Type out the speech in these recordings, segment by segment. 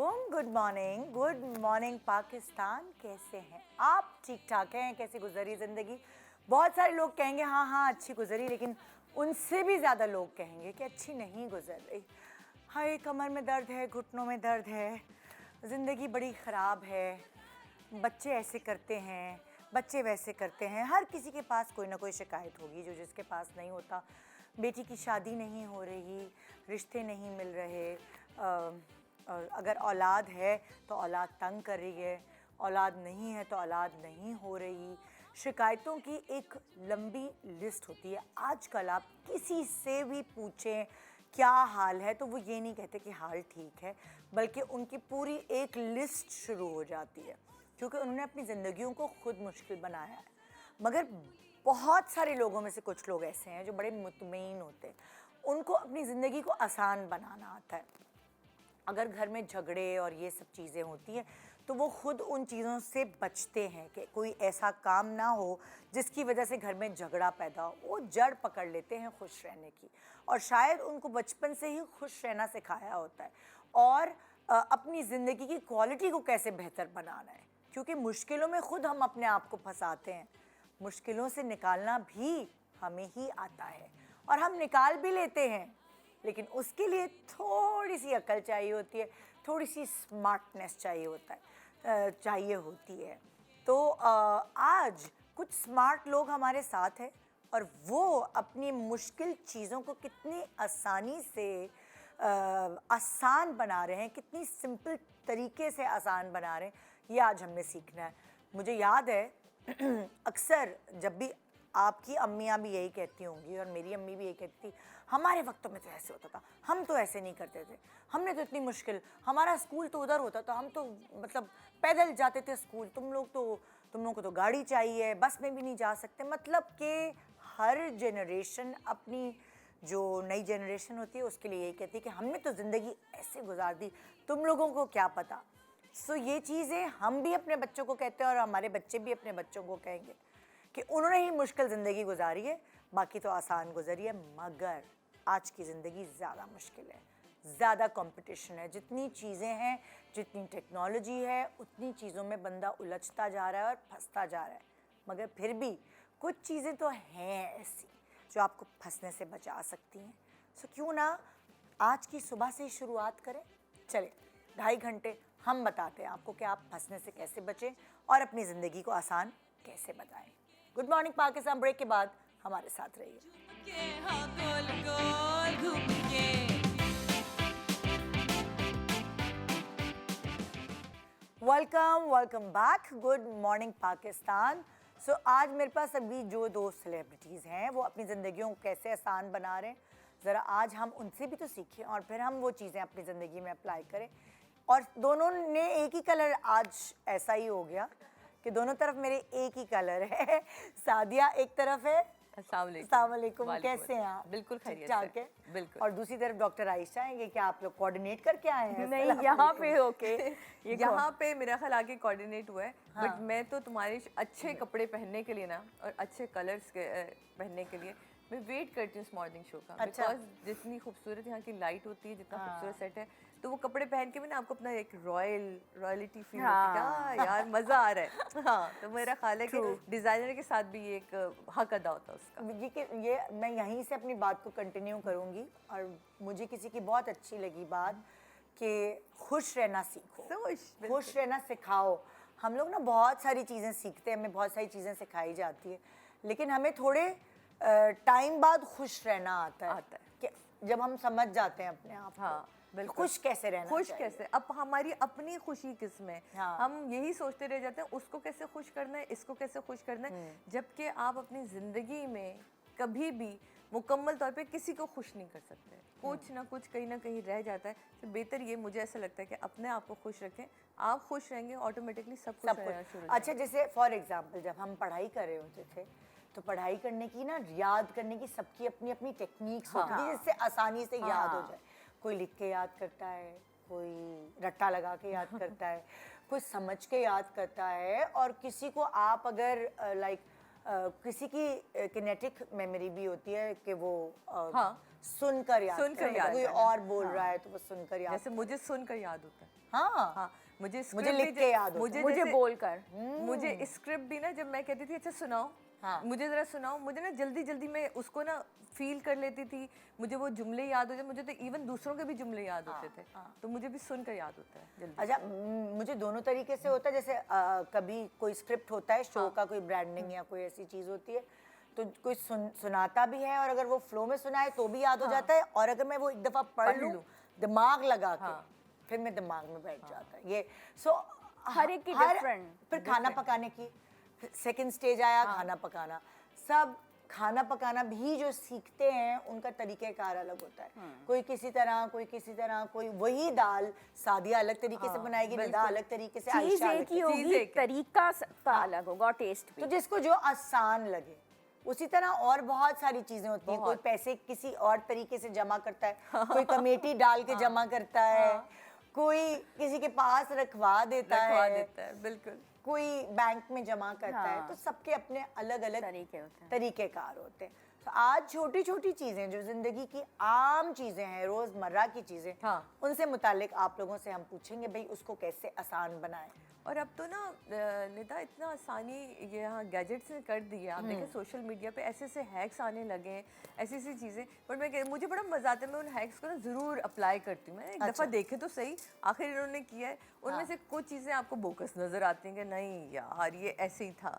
Good morning Pakistan. कैसे हैं आप? ठीक ठाक हैं? कैसी गुजरी ज़िंदगी? बहुत सारे लोग कहेंगे हाँ हाँ अच्छी गुजरी, लेकिन उनसे भी ज़्यादा लोग कहेंगे कि अच्छी नहीं गुजर रही। हाय, कमर में दर्द है, घुटनों में दर्द है, ज़िंदगी बड़ी ख़राब है, बच्चे ऐसे करते हैं, बच्चे वैसे करते हैं। हर किसी के पास कोई ना कोई शिकायत होगी, जो जिसके पास नहीं होता। बेटी की शादी नहीं हो रही, रिश्ते नहीं मिल रहे, अगर औलाद है तो औलाद तंग कर रही है, औलाद नहीं है तो औलाद नहीं हो रही। शिकायतों की एक लंबी लिस्ट होती है। आजकल आप किसी से भी पूछें क्या हाल है तो वो ये नहीं कहते कि हाल ठीक है, बल्कि उनकी पूरी एक लिस्ट शुरू हो जाती है, क्योंकि उन्होंने अपनी ज़िंदगियों को खुद मुश्किल बनाया है। मगर बहुत सारे लोगों में से कुछ लोग ऐसे हैं जो बड़े मुतमईन होते हैं, उनको अपनी ज़िंदगी को आसान बनाना आता है। अगर घर में झगड़े और ये सब चीज़ें होती हैं तो वो खुद उन चीज़ों से बचते हैं कि कोई ऐसा काम ना हो जिसकी वजह से घर में झगड़ा पैदा हो। वो जड़ पकड़ लेते हैं खुश रहने की, और शायद उनको बचपन से ही खुश रहना सिखाया होता है, और अपनी ज़िंदगी की क्वालिटी को कैसे बेहतर बनाना है, क्योंकि मुश्किलों में खुद हम अपने आप को फंसाते हैं। मुश्किलों से निकालना भी हमें ही आता है, और हम निकाल भी लेते हैं, लेकिन उसके लिए थोड़ी सी अकल चाहिए होती है, थोड़ी सी स्मार्टनेस चाहिए होती है। तो आज कुछ स्मार्ट लोग हमारे साथ हैं, और वो अपनी मुश्किल चीज़ों को कितनी आसानी से आसान बना रहे हैं, कितनी सिंपल तरीके से आसान बना रहे हैं, ये आज हमने सीखना है। मुझे याद है अक्सर जब भी आपकी अम्मियाँ भी यही कहती होंगी और मेरी अम्मी भी यही कहती थी, हमारे वक्तों में तो ऐसे होता था, हम तो ऐसे नहीं करते थे, हमने तो इतनी मुश्किल, हमारा स्कूल तो उधर होता था, हम तो मतलब पैदल जाते थे स्कूल, तुम लोगों को तो गाड़ी चाहिए, बस में भी नहीं जा सकते। मतलब कि हर जनरेशन अपनी जो नई जनरेशन होती है उसके लिए यही कहती है कि हमने तो ज़िंदगी ऐसे गुजार दी, तुम लोगों को क्या पता। सो ये चीज़ें हम भी अपने बच्चों को कहते हैं, और हमारे बच्चे भी अपने बच्चों को कहेंगे कि उन्होंने ही मुश्किल ज़िंदगी गुजारी है, बाकी तो आसान गुजरी है। मगर आज की ज़िंदगी ज़्यादा मुश्किल है, ज़्यादा कंपटीशन है। जितनी चीज़ें हैं, जितनी टेक्नोलॉजी है, उतनी चीज़ों में बंदा उलझता जा रहा है और फंसता जा रहा है। मगर फिर भी कुछ चीज़ें तो हैं ऐसी जो आपको फंसने से बचा सकती हैं। सो क्यों ना आज की सुबह से ही शुरुआत करें। चले, 2.5 घंटे हम बताते हैं आपको कि आप फंसने से कैसे बचें और अपनी ज़िंदगी को आसान कैसे बताएं। गुड मॉर्निंग पाकिस्तान ब्रेक के बाद हमारे साथ रहिए। Welcome back. Good morning Pakistan. So आज मेरे पास अभी जो 2 सेलिब्रिटीज़ हैं वो अपनी ज़िंदगियों को कैसे आसान बना रहे हैं, ज़रा आज हम उनसे भी तो सीखें और फिर हम वो चीज़ें अपनी ज़िंदगी में अप्लाई करें। और दोनों ने एक ही कलर, आज ऐसा ही हो गया कि दोनों तरफ मेरे एक ही कलर है। सादिया एक तरफ है। अस्सलाम वालेकुम, कैसे हैं आप? बिल्कुल खैरियत से है, बिल्कुल। और दूसरी तरफ डॉक्टर आयशा हैं। ये क्या आप लोग कोऑर्डिनेट करके आए हैं? नहीं, यहाँ पे होके यहाँ पे मेरा ख्याल आके कोऑर्डिनेट हुआ है। हाँ। बट मैं तो तुम्हारे अच्छे कपड़े पहनने के लिए ना, और अच्छे कलर्स के पहनने के लिए मैं वेट करती हूँ इस मॉर्निंग शो का। अच्छा। बिकॉज जितनी खूबसूरत यहाँ की लाइट होती है, जितना खूबसूरत सेट है, तो वो कपड़े पहन के भी ना आपको अपना एक रॉयलिटी फील होती है। क्या यार मज़ा आ रहा है। हाँ, तो मेरा ख्याल है कि डिज़ाइनर के साथ भी ये एक हक अदा होता है उसका। ये मैं यहीं से अपनी बात को कंटिन्यू करूँगी, और मुझे किसी की बहुत अच्छी लगी बात कि खुश रहना सीखो, खुश रहना सिखाओ। हम लोग ना बहुत सारी चीज़ें सीखते हैं, हमें बहुत सारी चीज़ें सिखाई जाती है, लेकिन हमें थोड़े टाइम बाद खुश रहना आता है कि जब हम समझ जाते हैं अपने आप को खुश कैसे रहना, खुश कैसे, अब हमारी अपनी खुशी किसमें। हम यही सोचते रह जाते हैं उसको कैसे खुश करना है, इसको कैसे खुश करना है, जबकि आप अपनी ज़िंदगी में कभी भी मुकम्मल तौर पे किसी को खुश नहीं कर सकते। कुछ ना कुछ कहीं ना कहीं रह जाता है। तो बेहतर ये मुझे ऐसा लगता है कि अपने आप को खुश रखें। आप खुश रहेंगे ऑटोमेटिकली सब कुछ रहना शुरू। अच्छा, जैसे फॉर एग्जांपल जब हम पढ़ाई कर रहे होते थे तो पढ़ाई करने की ना, याद करने की सबकी अपनी अपनी टेक्निक्स होती थी जिससे आसानी से याद हो जाए। कोई लिख के याद करता है, कोई रट्टा लगा के याद करता है, कोई समझ के याद करता है, और किसी को आप अगर लाइक किसी की किनेटिक मेमोरी भी होती है कि वो हाँ। सुनकर याद सुनकर करेगा। याद कोई करना। और बोल रहा है तो वो सुनकर याद। जैसे मुझे सुनकर याद होता है। हाँ हाँ, मुझे मुझे लिख के याद होता है। मुझे जैसे- बोलकर। मुझे स्क्रिप्ट भी ना, जब मैं कहती थी अच्छा सुनाओ, हाँ। मुझे जरा सुनाओ, मुझे ना जल्दी जल्दी मैं उसको ना फील कर लेती थी, मुझे वो जुमले याद होते, मुझे तो इवन दूसरों के भी जुमले याद होते थे, तो मुझे भी सुनकर याद होता है जल्दी। अच्छा मुझे दोनों तरीके से होता है। जैसे कभी कोई स्क्रिप्ट होता है शो का, कोई ब्रांडिंग या कोई ऐसी चीज होती है तो कोई सुनाता भी है, और अगर वो फ्लो में सुनाए तो भी याद हो जाता है, और अगर मैं वो एक दफा पढ़ लूं दिमाग लगा के फिर मैं दिमाग में बैठ जाता है ये। सो हर एक की different- फिर खाना पकाने की सेकंड स्टेज आया, खाना पकाना। सब खाना पकाना भी जो सीखते हैं उनका तरीकेकार अलग होता है। कोई किसी तरह, कोई किसी तरह, कोई वही दाल सादिया अलग तरीके से बनाएगी, निदा अलग तरीके से, चीज आयशा एक अलग ही तरीके से। होगी, तरीका सबका अलग होगा और टेस्ट तो भी। जिसको जो आसान लगे, उसी तरह और बहुत सारी चीजें होती हैं। कोई पैसे किसी और तरीके से जमा करता है, कोई कमेटी डाल के जमा करता है, कोई किसी के पास रखवा देता है, बिल्कुल। कोई बैंक में जमा करता है। तो सबके अपने अलग अलग तरीके होते हैं। तरीकेकार होते हैं। तो आज छोटी छोटी चीजें जो जिंदगी की आम चीजें हैं, रोजमर्रा की चीजें, उनसे मुतालिक आप लोगों से हम पूछेंगे भाई उसको कैसे आसान बनाएं। और अब तो ना निदा इतना आसानी ये यहाँ गैजेट्स ने कर दी है। आप देखें सोशल मीडिया पे ऐसे ऐसे हैक्स आने लगे हैं, ऐसी ऐसी चीज़ें। बट मुझे बड़ा मज़ा आता है, मैं उन हैक्स को ना ज़रूर अप्लाई करती हूँ। मैंने एक दफ़ा देखे तो सही, आखिर इन्होंने किया है। उनमें से कुछ चीज़ें आपको बोकस नज़र आती हैं कि नहीं यार ये ऐसे ही था,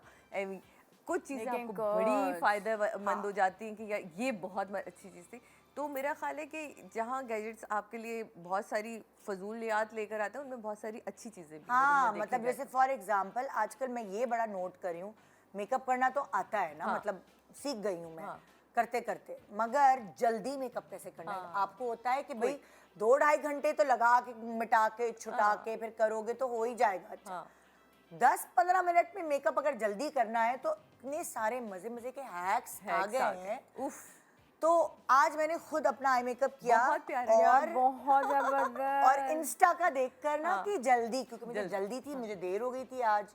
कुछ चीज़ें आपको बड़ी फ़ायदेमंद हो जाती हैं कि यार ये बहुत अच्छी चीज़ थी। तो मेरा ख्याल है कि जहाँ गैजेट्स आपके लिए बहुत सारी फजूलियात लेकर आते हैं, उनमें बहुत सारी अच्छी चीज़ें भी हैं। हाँ, मतलब जैसे फॉर एग्जाम्पल आजकल मैं ये बड़ा नोट कर रही हूँ, मेकअप करना तो आता है ना, मतलब सीख गई हूँ मैं करते करते, मगर जल्दी मेकअप कैसे करना है। आपको होता है कि भाई 2-2.5 घंटे तो लगा के मिटा के छुटा के फिर करोगे तो हो ही जाएगा। अच्छा 10-15 मिनट में मेकअप अगर जल्दी करना है तो इतने सारे मजे मजे के हैक्स आ गए हैं। उफ। तो आज मैंने खुद अपना आई मेकअप किया, बहुत प्यारा और बहुत जबरदस्त। और इंस्टा का देखकर ना कि जल्दी, क्योंकि मुझे जल्दी थी, मुझे देर हो गई थी आज।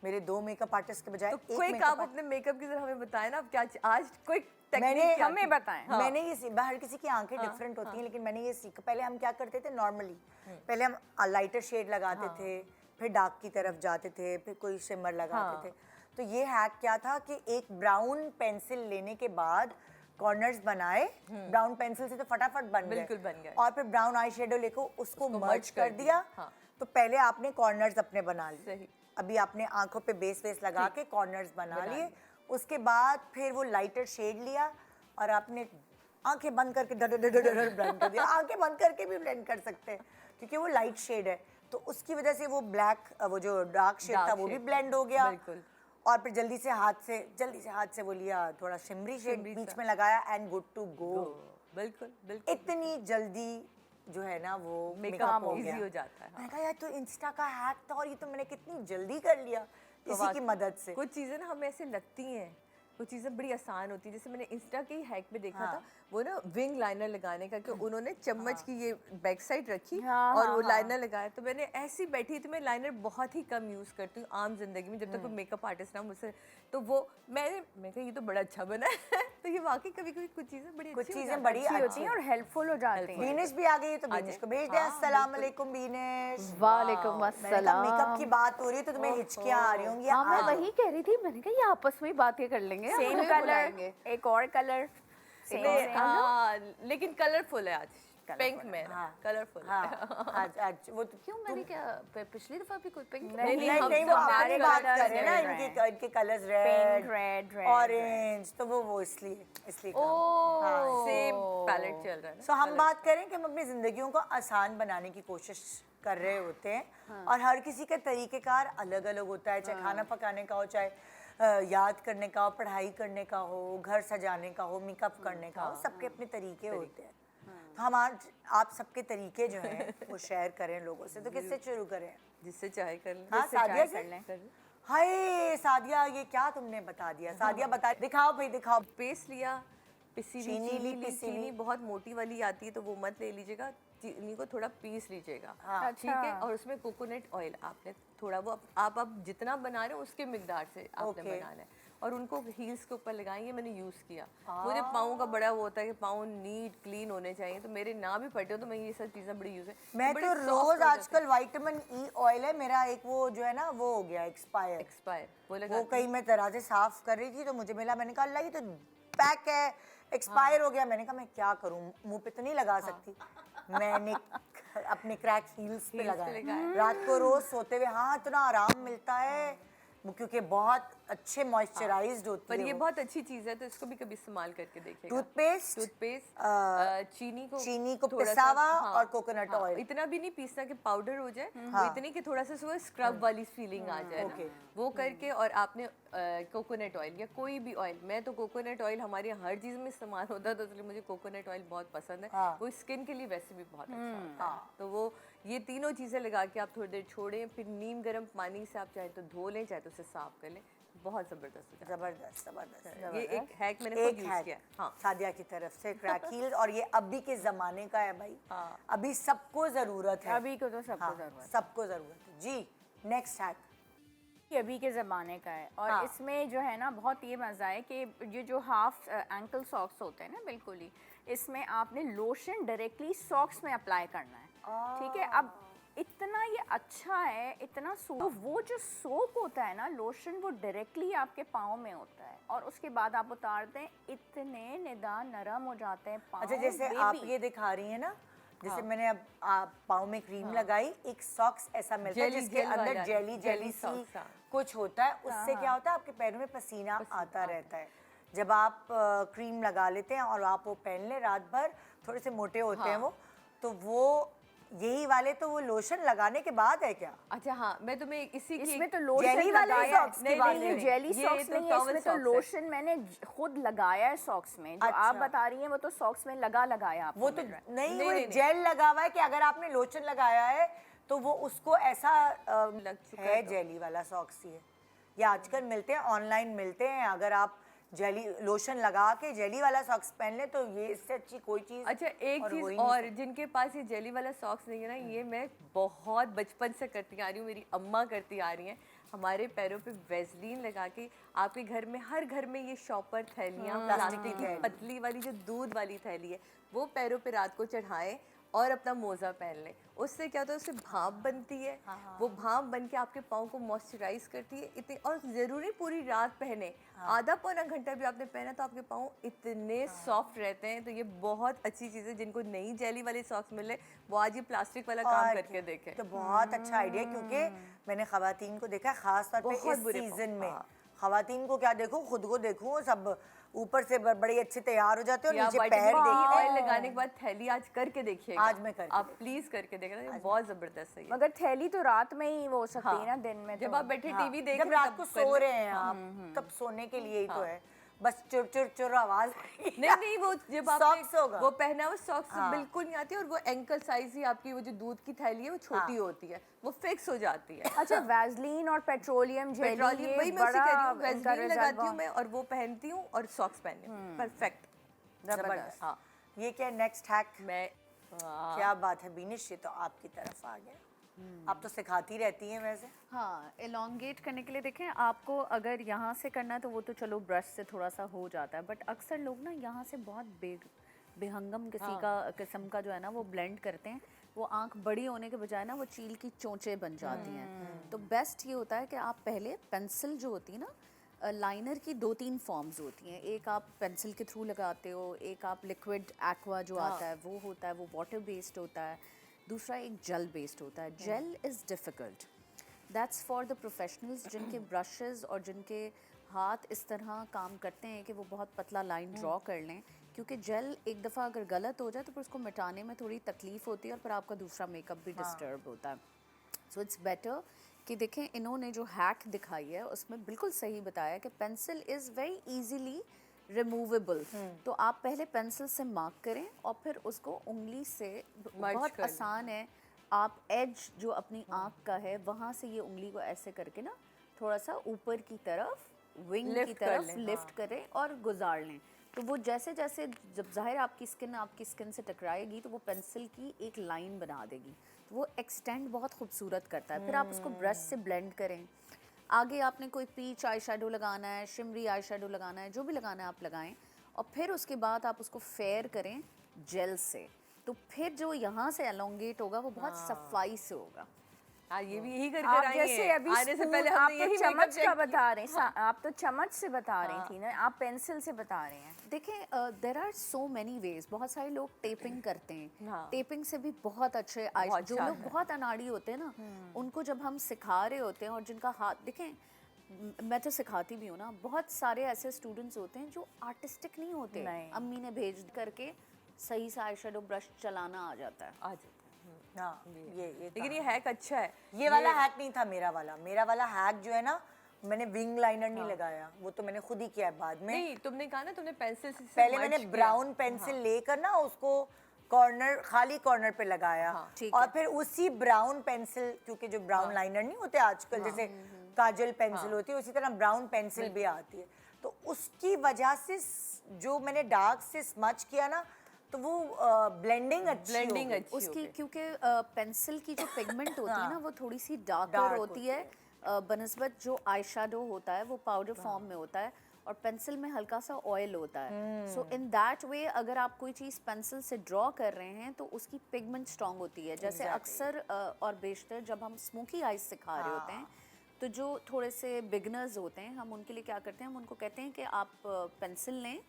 मेरे 2 मेकअप आर्टिस्ट के बजाय तो एक कोई मेकअप आप अपने मेकअप की तरह हमें बताएं ना, अब क्या आज कोई मैंने टेक्निक हमें बताएं। मैंने ये हर किसी की आंखें डिफरेंट होती हैं, लेकिन मैंने ये सीखा। पहले हम क्या करते थे नॉर्मली, पहले हम लाइटर शेड लगाते थे, फिर डार्क की तरफ जाते थे, फिर कोई शिमर लगाते थे। तो ये हैक क्या था कि एक ब्राउन पेंसिल लेने के बाद कॉर्नर्स बनाए, ब्राउन पेंसिल से तो फटाफट बन गए, और फिर ब्राउन आई शेडो लेकर उसको मर्ज कर दिया। तो पहले आपने कॉर्नर्स अपने बना लिए, अभी आपने आंखों पे बेस लगा के कॉर्नर्स बना लिए। उसके बाद फिर वो लाइटर शेड लिया और आपने आंखें बंद करके ब्लेंड कर दिया। आंखें बंद करके भी ब्लेंड कर सकते हैं क्योंकि वो लाइट शेड है, तो उसकी वजह से वो ब्लैक, वो जो डार्क शेड था वो भी ब्लेंड हो गया। और फिर जल्दी से हाथ से वो लिया, थोड़ा शिमरी शेड बीच में लगाया एंड गुड टू गो। बिल्कुल इतनी जल्दी जो है ना वो मेकअप इजी हो जाता है। मैंने कहा यार तो इंस्टा का हैक था और ये तो मैंने कितनी जल्दी कर लिया इसी की मदद से। कुछ चीज़ें ना हमें ऐसे लगती हैं, कुछ चीज़ें बड़ी आसान होती हैं। जैसे मैंने इंस्टा की हैक में देखा था, वो ना विंग लाइनर लगाने का, कि उन्होंने चम्मच की ये बैक साइड रखी और वो लाइनर लगाया। तो मैंने ऐसी बैठी थी, मैं लाइनर बहुत ही कम यूज़ करती हूँ आम जिंदगी में, जब तक कोई मेकअप आर्टिस्ट ना मुझसे, तो वो मैंने कहा ये तो बड़ा अच्छा बना है। तो ये वाकई कभी कभी कुछ चीज़ें बड़ी कुछ अच्छी चीज़ें बड़ी होती हैं और हेल्पफुल हो जाती हैं। बीनेश भी आ गई है, तो बीनेश को भेज दे। अस्सलाम वालेकुम बीनेश। वालेकुम मैंने कहा अस्सलाम। मेकअप की बात हो रही है तो तुम्हें हिचकियां आ रही होंगी। हाँ मैं वही कह रही थी, मैंने कहा ये आपस में ही बातें कर लेंगे, सेम हमें कलर, बुलाएंगे। एक और कलर लेकिन कलरफुल है आज, पिंक में कलरफुल। आज वो तो क्यों, मैंने क्या पिछली दफा भी कोई पिंक नहीं वो हमारी बात कर रहे हैं ना, इनके कलर्स रेड, रेड ऑरेंज, तो वो इसलिए सेम पैलेट चल रहा है। सो हम बात करें कि हम अपनी जिंदगियों को आसान बनाने की कोशिश कर रहे होते हैं, और हर किसी का तरीकेकार अलग अलग होता है, चाहे खाना पकाने का हो, चाहे याद करने का हो, पढ़ाई करने का हो, घर सजाने का हो, मेकअप करने का हो, सबके अपने तरीके होते हैं। तो हम आज आप सबके तरीके जो हैं वो शेयर करें लोगों से। तो किससे शुरू करें? जिससे चाहे कर लें। हाँ, सादिया से। हाय सादिया, ये क्या तुमने बता दिया? सादिया बता, दिखाओ भाई दिखाओ। पेस्ट लिया, पिसी हुई चीनी ली, चीनी बहुत मोटी वाली आती है तो वो मत ले लीजिएगा, चीनी को थोड़ा पीस लीजिएगा, ठीक है। और उसमें कोकोनट ऑयल आपने थोड़ा, वो आप जितना बना रहे हो उसके मिकदार से आपने बनाना है। और उनको हील्स के ऊपर लगाएं। ये मैंने यूज़ किया। मुझे पाँव का बड़ा वो होता है कि पाँव नीट क्लीन होने चाहिए, तो मेरे ना भी फटे हो तो मैं ये सब चीज़ें बड़ी यूज़ है। मैं तो रोज आजकल विटामिन ई ऑयल है मेरा, एक वो जो है ना वो हो गया एक्सपायर वो वो कहीं मैं तराजे साफ कर रही थी तो मुझे मिला, मैंने कहा अल्लाह ये तो पैक है, एक्सपायर हो गया। मैंने कहा मैं क्या करूं, मुंह पे तो नहीं लगा सकती। मैंने अपने क्रैक हील्स पे लगाया। रात को रोज सोते हुए हाँ इतना आराम मिलता है वो, क्योंकि बहुत अच्छे मॉइस्चराइज्ड होती पर है ये वो। बहुत अच्छी चीज़ है, तो इसको भी कभी इस्तेमाल करके देखिएगा। टूथपेस्ट चीनी को पिसा थोड़ा सा, हुआ और कोकोनट ऑयल। इतना भी नहीं पीसना कि पाउडर हो जाए, वो इतनी कि थोड़ा सा सुबह स्क्रब वाली फीलिंग आ जाए ना, वो करके। और आपने कोकोनट ऑयल या कोई भी ऑयल, मैं तो कोकोनट ऑयल हमारे यहाँ हर चीज़ में इस्तेमाल होता है, तो इसलिए मुझे कोकोनट ऑयल बहुत पसंद है। वो स्किन के लिए वैसे भी बहुत अच्छा होता है। तो वो ये तीनों चीज़ें लगा के आप थोड़ी देर छोड़ें, फिर नीम गर्म पानी से आप चाहे तो धो लें, चाहे तो उसे साफ कर लें, बहुत ज़बरदस्त हो जाता है। जबरदस्त। ये एक हैक मैंने खुद यूज़ किया। हाँ, सादिया की तरफ से क्रैक हील्स, और ये अभी के जमाने का है भाई। अभी सबको जरूरत है, अभी को तो सबको जरूरत है। सबको जरूरत है जी। नेक्स्ट हैक ये अभी के ज़माने का है, और इसमें जो है ना बहुत ये मज़ा है कि ये जो हाफ एंकल सॉक्स होते हैं ना, बिल्कुल ही इसमें आपने लोशन डायरेक्टली सॉक्स में अप्लाई करना है। ठीक है, अब इतना ये अच्छा है, इतना तो वो जो सोप होता है ना लोशन, वो डायरेक्टली आपके पाँव में होता है, और उसके बाद आप उतारते हैं, इतने निदान नरम हो जाते हैं पाँव। अच्छा, जैसे आप ये दिखा रही हैं ना, जैसे मैंने अब पाँव में क्रीम लगाई, एक सॉक्स ऐसा मिलता है जिसके अंदर जेली सी कुछ होता है, उससे क्या होता है आपके पैरों में पसीना आता रहता है। जब आप क्रीम लगा लेते हैं और आप वो पहन लें रात भर, थोड़े से मोटे होते हैं वो, तो वो यही वाले तो वो लोशन लगाने के बाद है क्या? अच्छा हाँ, मैं तुम्हें इसी की इसमें तो लोशन जेली वाले लगाया सॉक्स की नहीं, बात नहीं, है। जेली ये सॉक्स तो नहीं है, towel इसमें तो socks है। लोशन मैंने खुद लगाया है सॉक्स में। जो आप अच्छा। बता रही हैं वो तो सॉक्स में लगाया आपको वो तो मिल रहा है। नहीं, वो जेल लगा हुआ है कि अगर आपने लोशन लगाया है तो वो उसको ऐसा लग चुका है, जेली वाला सॉक्स ही है। या आजकल मिलते हैं, ऑनलाइन मिलते हैं, अगर आप जेली लोशन लगा के जेली वाला सॉक्स पहन ले तो ये इससे अच्छी कोई चीज। अच्छा, एक चीज और, जिनके पास ये जेली वाला सॉक्स नहीं है ना, ये मैं बहुत बचपन से करती आ रही हूँ, मेरी अम्मा करती आ रही हैं। हमारे पैरों पे वैसलीन लगा के, आपके घर में हर घर में ये शॉपर थैलियाँ, प्लास्टिक की पतली वाली जो दूध वाली थैली है, वो पैरों पे रात को चढ़ाएं और अपना मोजा पहन लें। उससे क्या होता है, उससे भाप बनती है। वो भाप बन के आपके पाँव को मॉइस्चराइज करती है इतनी, और ज़रूरी पूरी रात पहने, आधा पौना घंटा भी आपने पहना तो आपके पाँव इतने सॉफ्ट रहते हैं। तो ये बहुत अच्छी चीज़ है। जिनको नई जेली वाले सॉक्स मिले वो आज ये प्लास्टिक वाला काम करके देखें। तो बहुत अच्छा आइडिया, क्योंकि मैंने खवातीन को देखा खास तौर पे इस सीजन में, खवातीन को क्या देखो, खुद को देखो, सब ऊपर से बड़े अच्छे तैयार हो जाते हैं और नीचे पैर देखते ऑयल लगाने के बाद थैली आज करके देखिए। आज मैं करके आप प्लीज करके देखना, ये बहुत जबरदस्त है। मगर थैली तो रात में ही वो हो सकती है ना, दिन में जब तो। आप बैठे टीवी देख जब रात को सो रहे हैं आप, तब सोने के लिए ही तो है, बस चुर चुर चुर आवाज नहीं, वो जब सॉक्स होगा, वो पहना हुआ सॉक्स तो बिल्कुल नहीं आती, और वो एंकल साइज ही आपकी वो जो दूध की थैली है वो छोटी होती है, वो फिक्स हो जाती है। अच्छा, वैसलीन और पेट्रोलियम जेली, पेट्रोलियम, वही मैं उसे कह रही हूँ, वैसलीन लगाती हूँ मैं और वो पहनती हूँ और सॉक्स पहनती हूँ, परफेक्ट, जबरदस्त। हाँ, ये क्या नेक्स्ट हैक? मैं क्या बात है बीनिश, ये तो आपकी तरफ आ गया। आप तो सिखाती रहती हैं वैसे। हाँ, एलोंगेट करने के लिए देखें, आपको अगर यहाँ से करना है तो वो तो चलो ब्रश से थोड़ा सा हो जाता है, बट अक्सर लोग ना यहाँ से बहुत बेहंगम किस्म का जो है ना वो ब्लेंड करते हैं। वो आंख बड़ी होने के बजाय ना वो चील की चोंचें बन जाती हैं। तो बेस्ट ये होता है कि आप पहले पेंसिल जो होती है ना, लाइनर की 2-3 फॉर्म्स होती हैं। एक आप पेंसिल के थ्रू लगाते हो, एक आप लिक्विड एक्वा जो आता है वो होता है, वो वाटर बेस्ड होता है, दूसरा एक जेल बेस्ड होता है। Jail is difficult, that's for the professionals जिनके ब्रशेस और जिनके हाथ इस तरह काम करते हैं कि वो बहुत पतला लाइन ड्रॉ कर लें, क्योंकि जेल एक दफ़ा अगर गलत हो जाए तो फिर उसको मिटाने में थोड़ी तकलीफ़ होती है और फिर आपका दूसरा मेकअप भी डिस्टर्ब होता है। सो इट्स बेटर कि देखें, इन्होंने जो हैक दिखाई है उसमें बिल्कुल सही बताया कि pencil is very easily removable. तो आप पहले पेंसिल से मार्क करें और फिर उसको उंगली से, बहुत आसान है, आप एज जो अपनी आँख का है वहाँ से ये उंगली को ऐसे करके ना थोड़ा सा ऊपर की तरफ, विंग की तरफ लिफ्ट करें और गुजार लें। तो वो जैसे जैसे जब ज़ाहिर आपकी स्किन से टकराएगी तो वो पेंसिल की एक लाइन बना देगी, तो वो एक्सटेंड बहुत खूबसूरत करता है। फिर आप उसको ब्रश से ब्लेंड करें। आगे आपने कोई पीच आई शेडो लगाना है, शिमरी आई शेडो लगाना है, जो भी लगाना है आप लगाएं, और फिर उसके बाद आप उसको फेयर करें जेल से, तो फिर जो यहाँ से एलोंगेट होगा वो बहुत सफाई से होगा। हाँ, ये भी यही कर आप आई जैसे हैं। अभी आने से स्पून, पहले आप हमने तो यही चम्मच makeup का check बता रहे हैं, आप तो चम्मच से बता रही थी ना, आप पेंसिल से बता रहे हैं। देखें, there are so many ways. बहुत सारे लोग टेपिंग करते हैं, हाँ। टेपिंग से भी बहुत अच्छे बहुत जो लोग बहुत अनाड़ी होते हैं ना, उनको जब हम सिखा रहे होते हैं और जिनका हाथ, देखें मैं तो सिखाती भी हूँ ना, बहुत सारे ऐसे स्टूडेंट्स होते हैं जो आर्टिस्टिक नहीं होते, नहीं। अम्मी ने भेज करके सही से आई शेडो ब्रश चलाना आ जाता है। आ जाता है। हाँ, ये लेकिन ये हैक अच्छा है। ये वाला हैक नहीं था मेरा वाला हैक जो है ना, मैंने विंग लाइनर नहीं लगाया, वो तो मैंने खुद ही किया है बाद में। नहीं, तुमने कहा ना तुमने पेंसिल से पहले merge मैंने किया। ब्राउन पेंसिल लेकर ना उसको कॉर्नर, खाली कॉर्नर पे लगाया, ठीक और फिर उसी ब्राउन पेंसिल, क्योंकि जो ब्राउन लाइनर नहीं होते आजकल, जैसे काजल पेंसिल होती है, उसी तरह ब्राउन पेंसिल भी आती है, तो उसकी वजह से जो मैंने डार्क से स्मच किया ना, तो वो ब्लेंडिंग अच्छी हो गई। अच्छी उसकी क्योंकि पेंसिल की जो पिगमेंट होती है ना, वो थोड़ी सी Dark डार्कर होती है बनस्बत जो आई शेडो होता है वो पाउडर फॉर्म में होता है, और पेंसिल में हल्का सा ऑयल होता है। सो इन दैट वे अगर आप कोई चीज़ पेंसिल से ड्रॉ कर रहे हैं तो उसकी पिगमेंट स्ट्रांग होती है। जैसे अक्सर और बेशतर जब हम स्मोकी आइज सिखा रहे होते हैं, तो जो थोड़े से बिगनर्स होते हैं, हम उनके लिए क्या करते हैं, हम उनको कहते हैं कि आप पेंसिल लें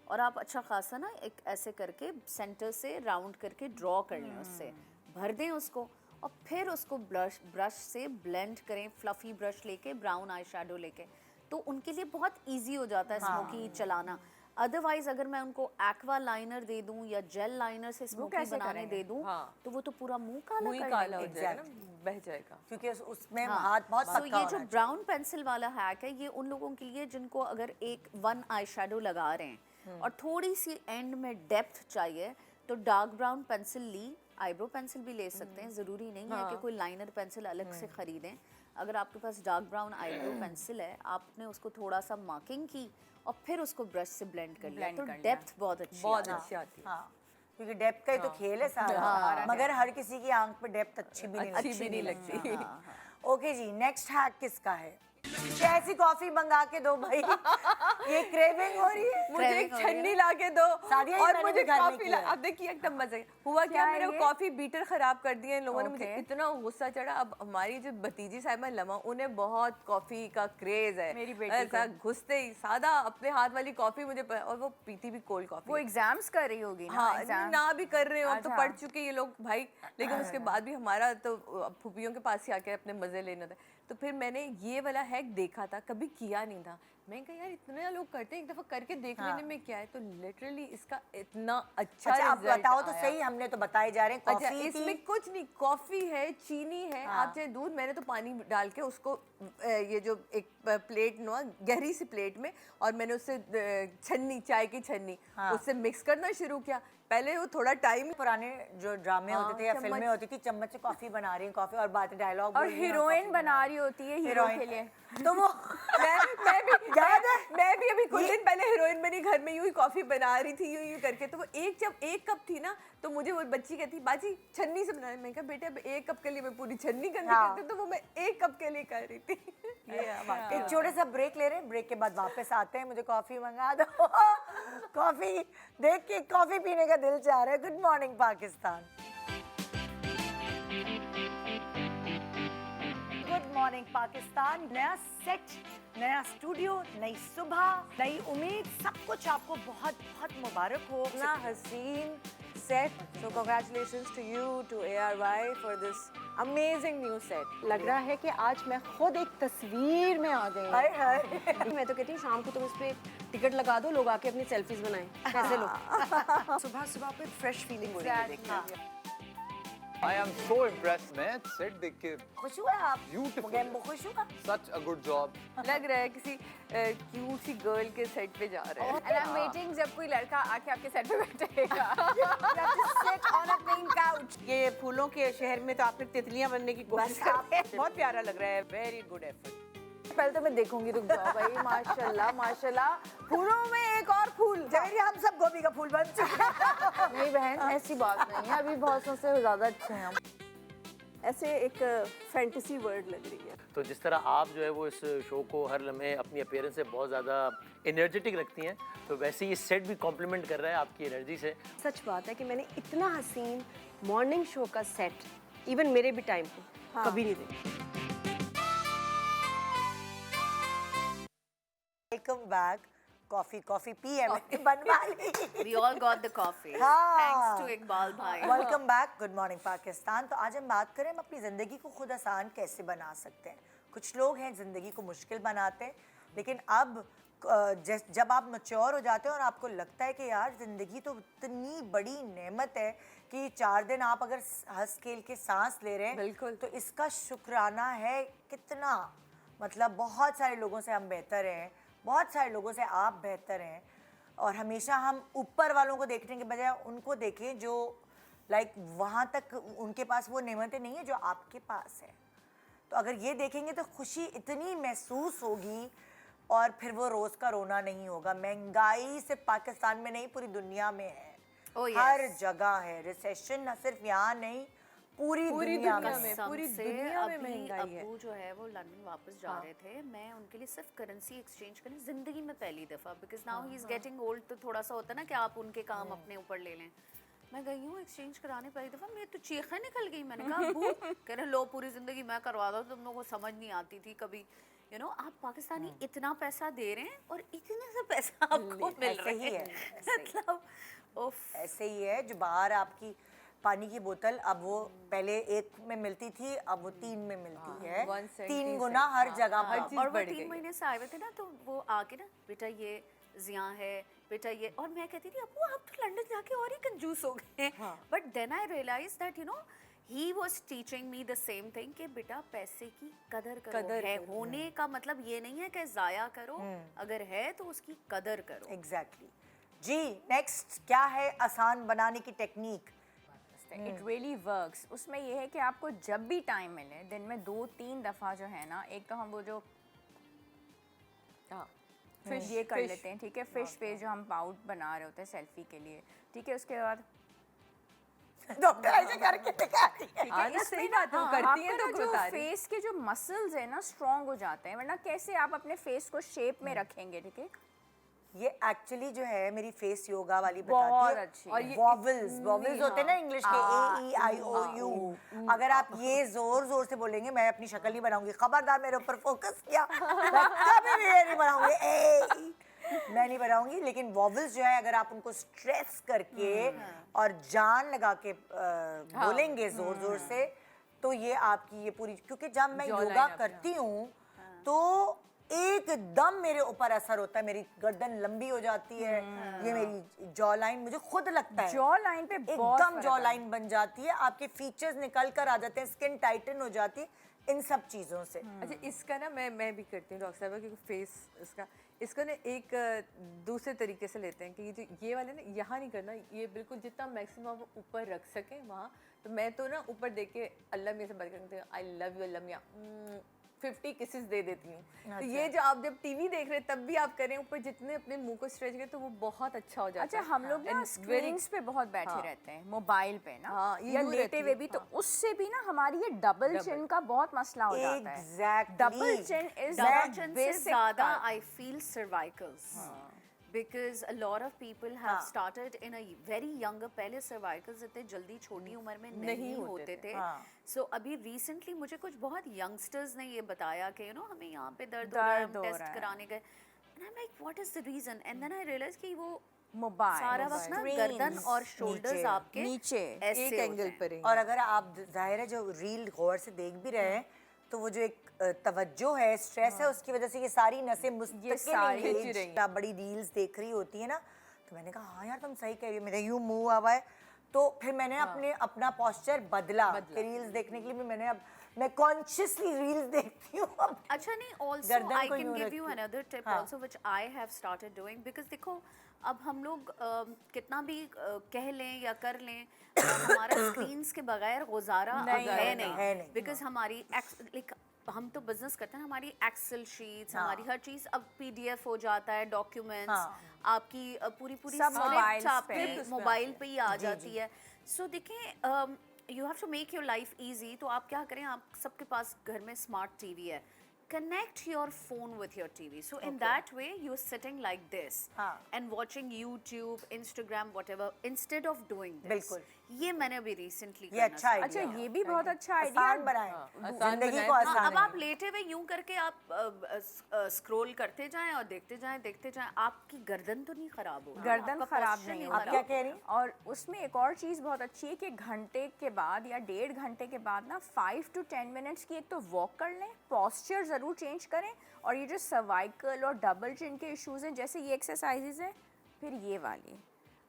और आप अच्छा खासा ना एक ऐसे करके सेंटर से राउंड करके ड्रॉ कर लें, उससे भर दें उसको, और फिर उसको ब्रश से ब्लेंड करें, फ्लफी ब्रश लेके, ब्राउन आई शेडो लेके, तो उनके लिए बहुत इजी हो जाता है स्मोकी चलाना। अदरवाइज अगर मैं उनको एक्वा लाइनर दे दूं या जेल लाइनर से स्मोकी बनाने दे दूं, तो वो तो पूरा मुंह काला मुंह कर काला हो देंगे। जाएगा ना, बह जाएगा। क्योंकि उसमें हाथ बहुत तो पक्का ये जो होना ब्राउन पेंसिल वाला हैक है, ये उन लोगों के लिए जिनको अगर वन आई शेडो लगा रहे हैं और थोड़ी सी एंड में डेप्थ चाहिए, तो डार्क ब्राउन पेंसिल ली, आईब्रो पेंसिल भी ले सकते हैं, ज़रूरी नहीं है कि कोई लाइनर पेंसिल अलग से ख़रीदें। अगर आपके पास डार्क ब्राउन आईब्रो पेंसिल है, आपने उसको थोड़ा सा मार्किंग की और फिर उसको ब्रश से ब्लेंड कर लिया, तो डेप्थ बहुत अच्छी बहुत आती है। अच्छी आती है। हाँ, क्योंकि डेप्थ का ही तो खेल है सारा, मगर हर किसी की आंख पे डेप्थ अच्छी भी नहीं अच्छी लगती। भी नहीं लगती। ओके जी, नेक्स्ट हैक किसका है? कैसी कॉफी मंगा के दो भाई, ये क्रेविंग हो रही है। मुझे एक छन्नी ला के दो सादिया, ये और मैंने मुझे भी घर में कॉफी किया ला। है। अब देखिए एकदम मजे हुआ क्या, मेरा ये? कॉफी बीटर खराब कर दिया इन लोगों ने। मुझे Okay. इतना गुस्सा चढ़ा। अब हमारी जो भतीजी साहिबा लमा, उन्हें बहुत कॉफी का क्रेज है। मेरी बेटी ऐसा घुसते ही सादा अपने हाथ वाली कॉफी मुझे और वो पीती भी कोल्ड कॉफी। वो एग्जाम्स कर रही होगी ना, हाँ, एग्जाम ना भी कर रहे हो, अब तो अच्छा। पढ़ चुके ये लोग भाई, लेकिन उसके बाद भी हमारा तो फूफियों के पास ही आके अपने मजे लेना था। तो फिर मैंने ये वाला हैक देखा था, कभी किया नहीं था। मैं कहा यार इतने लोग करते हैं, एक दफा करके देख लेने में क्या है। तो लिटरली इसका इतना अच्छा आप रिजल्ट बताओ तो आया। सही, हमने तो बताए जा रहे हैं। अच्छा, कॉफी इसमें कुछ नहीं, कॉफी है, चीनी है, आप चाहे दूध, मैंने तो पानी डाल के उसको ये जो एक प्लेट नुआ गहरी सी प्लेट में, और मैंने उससे छन्नी, चाय की छन्नी, उससे मिक्स करना शुरू किया। पहले वो थोड़ा टाइम, पुराने जो ड्रामे होते थे या फिल्में होती थी, चम्मच से कॉफी बना रही है, कॉफी और बात डायलॉग, और हीरोइन बना रही होती है हीरो के लिए। तो वो मैं भी याद है? मैं भी अभी कुछ दिन पहले हीरोइन बनी, घर में यूं ही कॉफी बना रही थी, यूं करके। तो वो जब एक कप थी ना, तो मुझे वो बच्ची कहती, बाजी छन्नी से बनाने। मैं कहा बेटे अब एक कप के लिए मैं पूरी छन्नी गंदी करती हूं, तो वो मैं एक कप के लिए कर रही थी। ये एक छोटे सा ब्रेक ले रहे हैं, ब्रेक के बाद वापस आते हैं। मुझे कॉफी मंगा दो। कॉफी देख के कॉफी पीने का दिल चाह रहा है। Good morning Pakistan. Good morning Pakistan. नया सेट, नया स्टूडियो, नई सुबह, नई उम्मीद, सब कुछ आपको बहुत बहुत मुबारक हो। इतना हसीन set, so congratulations to you, to ARY for this amazing new set. लग रहा है कि आज मैं खुद एक तस्वीर में आ गई हाय हाय। हूँ। मैं तो कहती हूँ शाम को तुम इस पे टिकट लगा दो, लोग आके अपनी सेल्फीज बनाएं। पैसे लो। सुबह सुबह पे फ्रेश फीलिंग हो रही है देखने में। I am so impressed, मैं सेट देख के खुश हुआ आप? Beautiful. गेम्बो खुश हुआ? such a good job. लग रहा है किसी क्यूट सी गर्ल के सेट पे जा रहे हैं। And I'm waiting जब कोई लड़का आके आपके सेट पे बैठेगा। You have to sit on a plain couch. ये फूलों के शहर में तो आपने तितलियां बनने की कोशिश करते हैं। बहुत प्यारा लग रहा है, वेरी गुड एफर्ट। पहले तो मैं देखूंगी, रुक जाओ भाई। माशाल्लाह माशाल्लाह, फूलों में एक और फूल। जवेरी, हम सब गोभी का फूल बन चुके हैं। नहीं बहन, ऐसी बात नहीं है, अभी बहुत से ज्यादा अच्छे हैं हम। ऐसे एक फैंटेसी वर्ड लग रही है। तो जिस तरह आप जो है वो इस शो को हर लम्हे अपनी अपीयरेंस से बहुत ज़्यादा एनर्जेटिक रखती हैं, तो वैसे ही ये सेट भी कॉम्प्लीमेंट कर रहा है आपकी एनर्जी से। सच बात है कि मैंने इतना हसीन मॉर्निंग शो का सेट इवन मेरे भी टाइम पे कभी नहीं देखा। Welcome back. कॉफी पी है मैंने बनवा ली। We all got the coffee. हाँ। Thanks to इकबाल भाई. Welcome back. Good morning Pakistan. तो आज हम बात करें हम अपनी ज़िंदगी को खुद आसान कैसे बना सकते हैं। कुछ लोग हैं ज़िंदगी को मुश्किल बनाते हैं, लेकिन अब जब आप मैच्योर हो जाते हो और आपको लगता है कि यार ज़िंदगी तो इतनी बड़ी नेमत है कि 4 दिन आप अगर हंस खेल के सांस ले रहे हैं, बिल्कुल, तो इसका शुक्राना है कितना। मतलब बहुत सारे लोगों से हम बेहतर हैं, बहुत सारे लोगों से आप बेहतर हैं, और हमेशा हम ऊपर वालों को देखने के बजाय उनको देखें जो लाइक वहाँ तक उनके पास वो नेमतें नहीं है जो आपके पास है। तो अगर ये देखेंगे तो खुशी इतनी महसूस होगी, और फिर वो रोज़ का रोना नहीं होगा। महंगाई सिर्फ पाकिस्तान में नहीं पूरी दुनिया में है। Oh, yes. हर जगह है रिसेशन, न सिर्फ यहाँ नहीं पूरी दुनिया में। में, पूरी कसम से दुनिया में अभी महंगाई है। अब्बू जो है वो लंदन वापस जा रहे थे, मैं उनके लिए सिर्फ करेंसी एक्सचेंज करने ज़िंदगी में पहली दफ़ा, because now he is getting old, तो थोड़ा सा होता है ना कि आप उनके काम अपने ऊपर ले लें। मैं गई हूँ एक्सचेंज कराने पहली दफ़ा, मेरी तो चीखें निकल गई। मैंने कहा अब्बू, कह रहे लो पूरी ज़िंदगी मैं करवा दो, तुम लोगों को समझ नहीं आती थी कभी। यू नो आप पाकिस्तानी इतना पैसा दे रहे हैं और इतने सा पैसा आपको मिल ऐसे रहा ही है, ऐसे ही। मतलब उफ। ऐसे ही है जो बाहर आपकी पानी की बोतल अब वो पहले 1 में मिलती थी, अब वो 3 में मिलती है। 170 3 गुना हर जगह हर पर। चीज़ और वो बढ़ गई 3 है। महीने से आए हुए थे ना, तो वो आके ना बेटा ये जिया है, बेटा ये, और मैं कहती थी अब्बू आप तो लंदन जाके और ही कंजूस हो गए। But then I realise that you know he was teaching me the same thing कि बेटा पैसे की कदर करो। कदर है करो। होने का मतलब ये नहीं है कि ज़ाया करो, अगर है तो उसकी कदर करो। एग्जैक्टली जी। नेक्स्ट क्या है आसान बनाने की टेक्निक? It really works. उसमें ये है कि आपको जब भी टाइम मिले दिन में 2-3 दफ़ा जो है ना, एक तो हम वो जो फिश ये कर लेते हैं, ठीक है, फिश पे जो हम पाउट बना रहे होते हैं सेल्फी के लिए, ठीक है, उसके बाद डॉक्टर ऐसे करके दिखा रही है। हाँ ना, सही बात है, वो करती हैं तो जो बता रही। फेस के जो मसल्स है ना स्ट्रॉन्ग हो जाते हैं, वरना कैसे आप अपने फेस को शेप में रखेंगे, ठीक है। ये एक्चुअली जो है मेरी फेस योगा वाली बहुत बताती है। अच्छी और है। वॉवल्स होते हैं ना इंग्लिश के, AEIOU। अगर आप ये जोर जोर से बोलेंगे, मैं अपनी शक्ल नहीं बनाऊंगी, खबरदार मेरे ऊपर फोकस किया, मैं कभी भी ये नहीं बनाऊंगी, मैं नहीं बनाऊंगी। लेकिन वॉवल्स जो है अगर आप उनको स्ट्रेस करके और जान लगा के बोलेंगे जोर जोर से, तो ये आपकी ये पूरी, क्योंकि जब मैं योगा करती हूँ तो एकदम मेरे ऊपर असर होता है, मेरी गर्दन लंबी हो जाती है, ये मेरी जॉ लाइन, मुझे खुद लगता है जॉ लाइन पे बहुत एकदम फर्क जॉ है। लाइन बन जाती है, आपके फीचर्स निकल कर आ जाते हैं, स्किन टाइटन हो जाती है इन सब चीज़ों से। अच्छा, इसका ना मैं भी करती हूँ डॉक्टर साहब, क्योंकि फेस इसका ना एक दूसरे तरीके से लेते हैं कि ये वाले ना यहाँ नहीं करना, ये बिल्कुल जितना मैक्सिमम आप ऊपर रख सकें वहाँ। तो मैं तो ना ऊपर देख के अल्लाह में से बात करती हूँ, आई लव यू अल्लाह मियाँ, 50 किसेस दे देती हूँ। तो ये जो आप जब टीवी देख रहे हैं तब भी आप करें, ऊपर जितने अपने मुंह को स्ट्रेच करें तो वो बहुत अच्छा हो जाता अच्छा, है। हम लोग ना And very- स्क्रीन्स पे बहुत बैठे रहते हैं, मोबाइल पे ना, हाँ, ये या यूं लेटे रहती हुए है, भी, तो उससे भी ना हमारी ये डबल चिन का बहुत मसला हो जाता है। Exactly. Double chin is double chin से बेसिक ज़्यादा I feel cervicals, because a lot of people have started in a very younger, पहले सर्वाइकल्स इतने जल्दी छोटी उम्र में नहीं होते थे। सो अभी रिसेंटली मुझे कुछ बहुत यंगस्टर्स ने ये बताया कि यू नो हमें यहाँ पे दर्द हो रहा है, हम टेस्ट कराने गए, and I am like what is the reason, and then I realise कि वो मोबाइल सारा वक्त ना गर्दन और शोल्डर्स आपके नीचे ऐसे एक होते एंगल हैं। पर है। और अगर आप जाहिर है जो रील गौर से देख भी रहे हैं, तो वो जो एक तवज्जो है, स्ट्रेस है, उसकी वजह से ये सारी नसें मुस्तकिल सारी खिंच engaged, रही हैं। आप बड़ी रील्स देख रही होती है ना, तो मैंने कहा हाँ यार तुम सही कह रही हो, मेरा यूं मुंह हुआ है। तो फिर मैंने अपना पोस्चर बदला कि रील्स देखने के लिए भी मैं कॉन्शियसली रील्स देखती हूँ अब। अच्छा नहीं, also गर्दन I को can यूं give you रखती। another tip हाँ। also which I have started doing, because देखो अब हम लोग कितना भी कह लें या कर लें, हमारा स्क्रीन्स के बगैर गुजारा अब है नहीं, बिकॉज हमारी लाइक हम तो बिजनेस करते हैं, हमारी एक्सेल शीट्स, हमारी हर चीज़ अब PDF हो जाता है, डॉक्यूमेंट्स आपकी पूरी सब स्क्रिप्ट mobiles आपके पे। मोबाइल पे ही आ जाती है। सो देखिए you have to make your life easy, तो आप क्या करें, आप सबके पास घर में स्मार्ट टीवी है, connect your phone with your TV. So in that way, you're sitting like this and watching YouTube, Instagram, whatever, instead of doing this. बिल्कुल। ये मैंने अभी recently ये अच्छा idea अच्छा है। ये भी बहुत अच्छा आइडिया आसान बनाएं जिंदगी को आसान अब आप बनाएं। लेटे हुए यूं करके आप स्क्रॉल करते जाएं और देखते जाएं, आपकी गर्दन तो नहीं खराब होगी, गर्दन आपका खराब posture नहीं आप होगा। क्या कह रही हैं? और उसमें एक और चीज़ बहुत अच्छी है कि घंटे के बाद या 1.5 घंटे के बाद ना 5 to 10 मिनट्स की एक तो वॉक कर लें, पॉस्चर ज़रूर चेंज करें, और ये जो सर्वाइकल और डबल चिन के इश्यूज हैं, जैसे ये एक्सरसाइजेज हैं, फिर ये वाली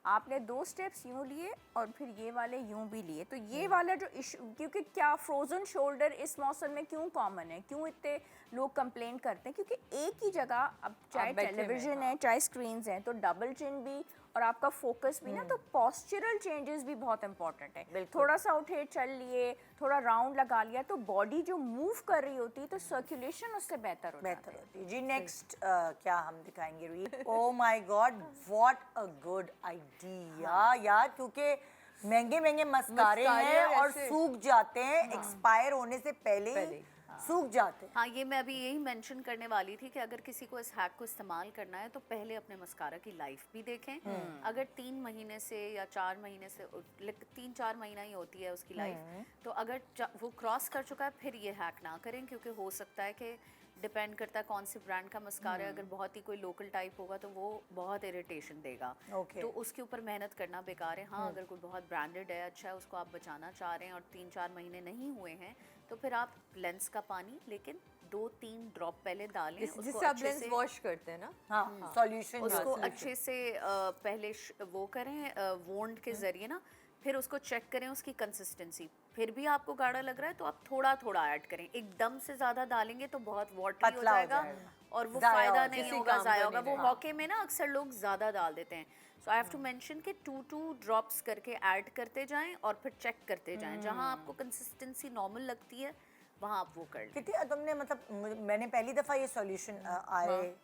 आपने 2 स्टेप्स यूँ लिए और फिर ये वाले यूँ भी लिए, तो ये वाला जो इशू, क्योंकि क्या फ्रोजन शोल्डर इस मौसम में क्यों कॉमन है, क्यों इतने लोग कंप्लेन करते हैं, क्योंकि एक ही जगह अब चाहे टेलीविजन है चाहे स्क्रीन्स हैं, तो डबल चिन भी और आपका फोकस भी ना, तो पॉस्चरल चेंजेस भी बहुत इंपॉर्टेंट है। थोड़ा सा उठे चल लिए, थोड़ा राउंड लगा लिया, तो बॉडी जो मूव कर रही होती है तो सर्कुलेशन उससे बेहतर होती है। जी नेक्स्ट क्या हम दिखाएंगे reel? Oh my God, what a good idea यार, क्योंकि महंगे महंगे मस्कारे हैं और सूख जाते हैं, एक्सपायर होने से पहले ही सूख जाते हैं। हाँ, ये मैं अभी यही मेंशन करने वाली थी कि अगर किसी को इस हैक को इस्तेमाल करना है तो पहले अपने मस्कारा की लाइफ भी देखें। अगर 3 महीने से या 4 महीने से, 3-4 महीना ही होती है उसकी लाइफ, तो अगर वो क्रॉस कर चुका है फिर ये हैक ना करें, क्योंकि हो सकता है कि डिपेंड करता है कौन सी ब्रांड का मस्कारा है, अगर बहुत ही कोई लोकल टाइप होगा तो वो बहुत इरिटेशन देगा, तो उसके ऊपर मेहनत करना बेकार है। हाँ, अगर कोई बहुत ब्रांडेड है, अच्छा है, उसको आप बचाना चाह रहे हैं और 3-4 महीने नहीं हुए हैं, तो फिर आप लेंस का पानी लेकिन 2-3 ड्रॉप पहले डालें, जिससे आप लेंस वॉश करते हैं ना, हाँ, सॉल्यूशन उसको अच्छे से पहले वो करें वोंड के जरिए ना, फिर उसको चेक करें उसकी कंसिस्टेंसी, फिर भी आपको गाढ़ा लग रहा है तो आप थोड़ा थोड़ा ऐड करें, एकदम से ज़्यादा डालेंगे तो बहुत वाटरी हो जाएगा और वो फ़ायदा नहीं होगा, ज़ाया होगा। वो हॉके में ना अक्सर लोग ज़्यादा डाल देते हैं, सो आई हैव टू मेंशन कि 2 ड्रॉप्स करके ऐड करते जाएं और फिर चेक करते जाएं, जहां आपको कंसिस्टेंसी नॉर्मल लगती है वहां आप वो कर लें। कितनी तुमने, मतलब मैंने पहली दफ़ा ये सॉल्यूशन आए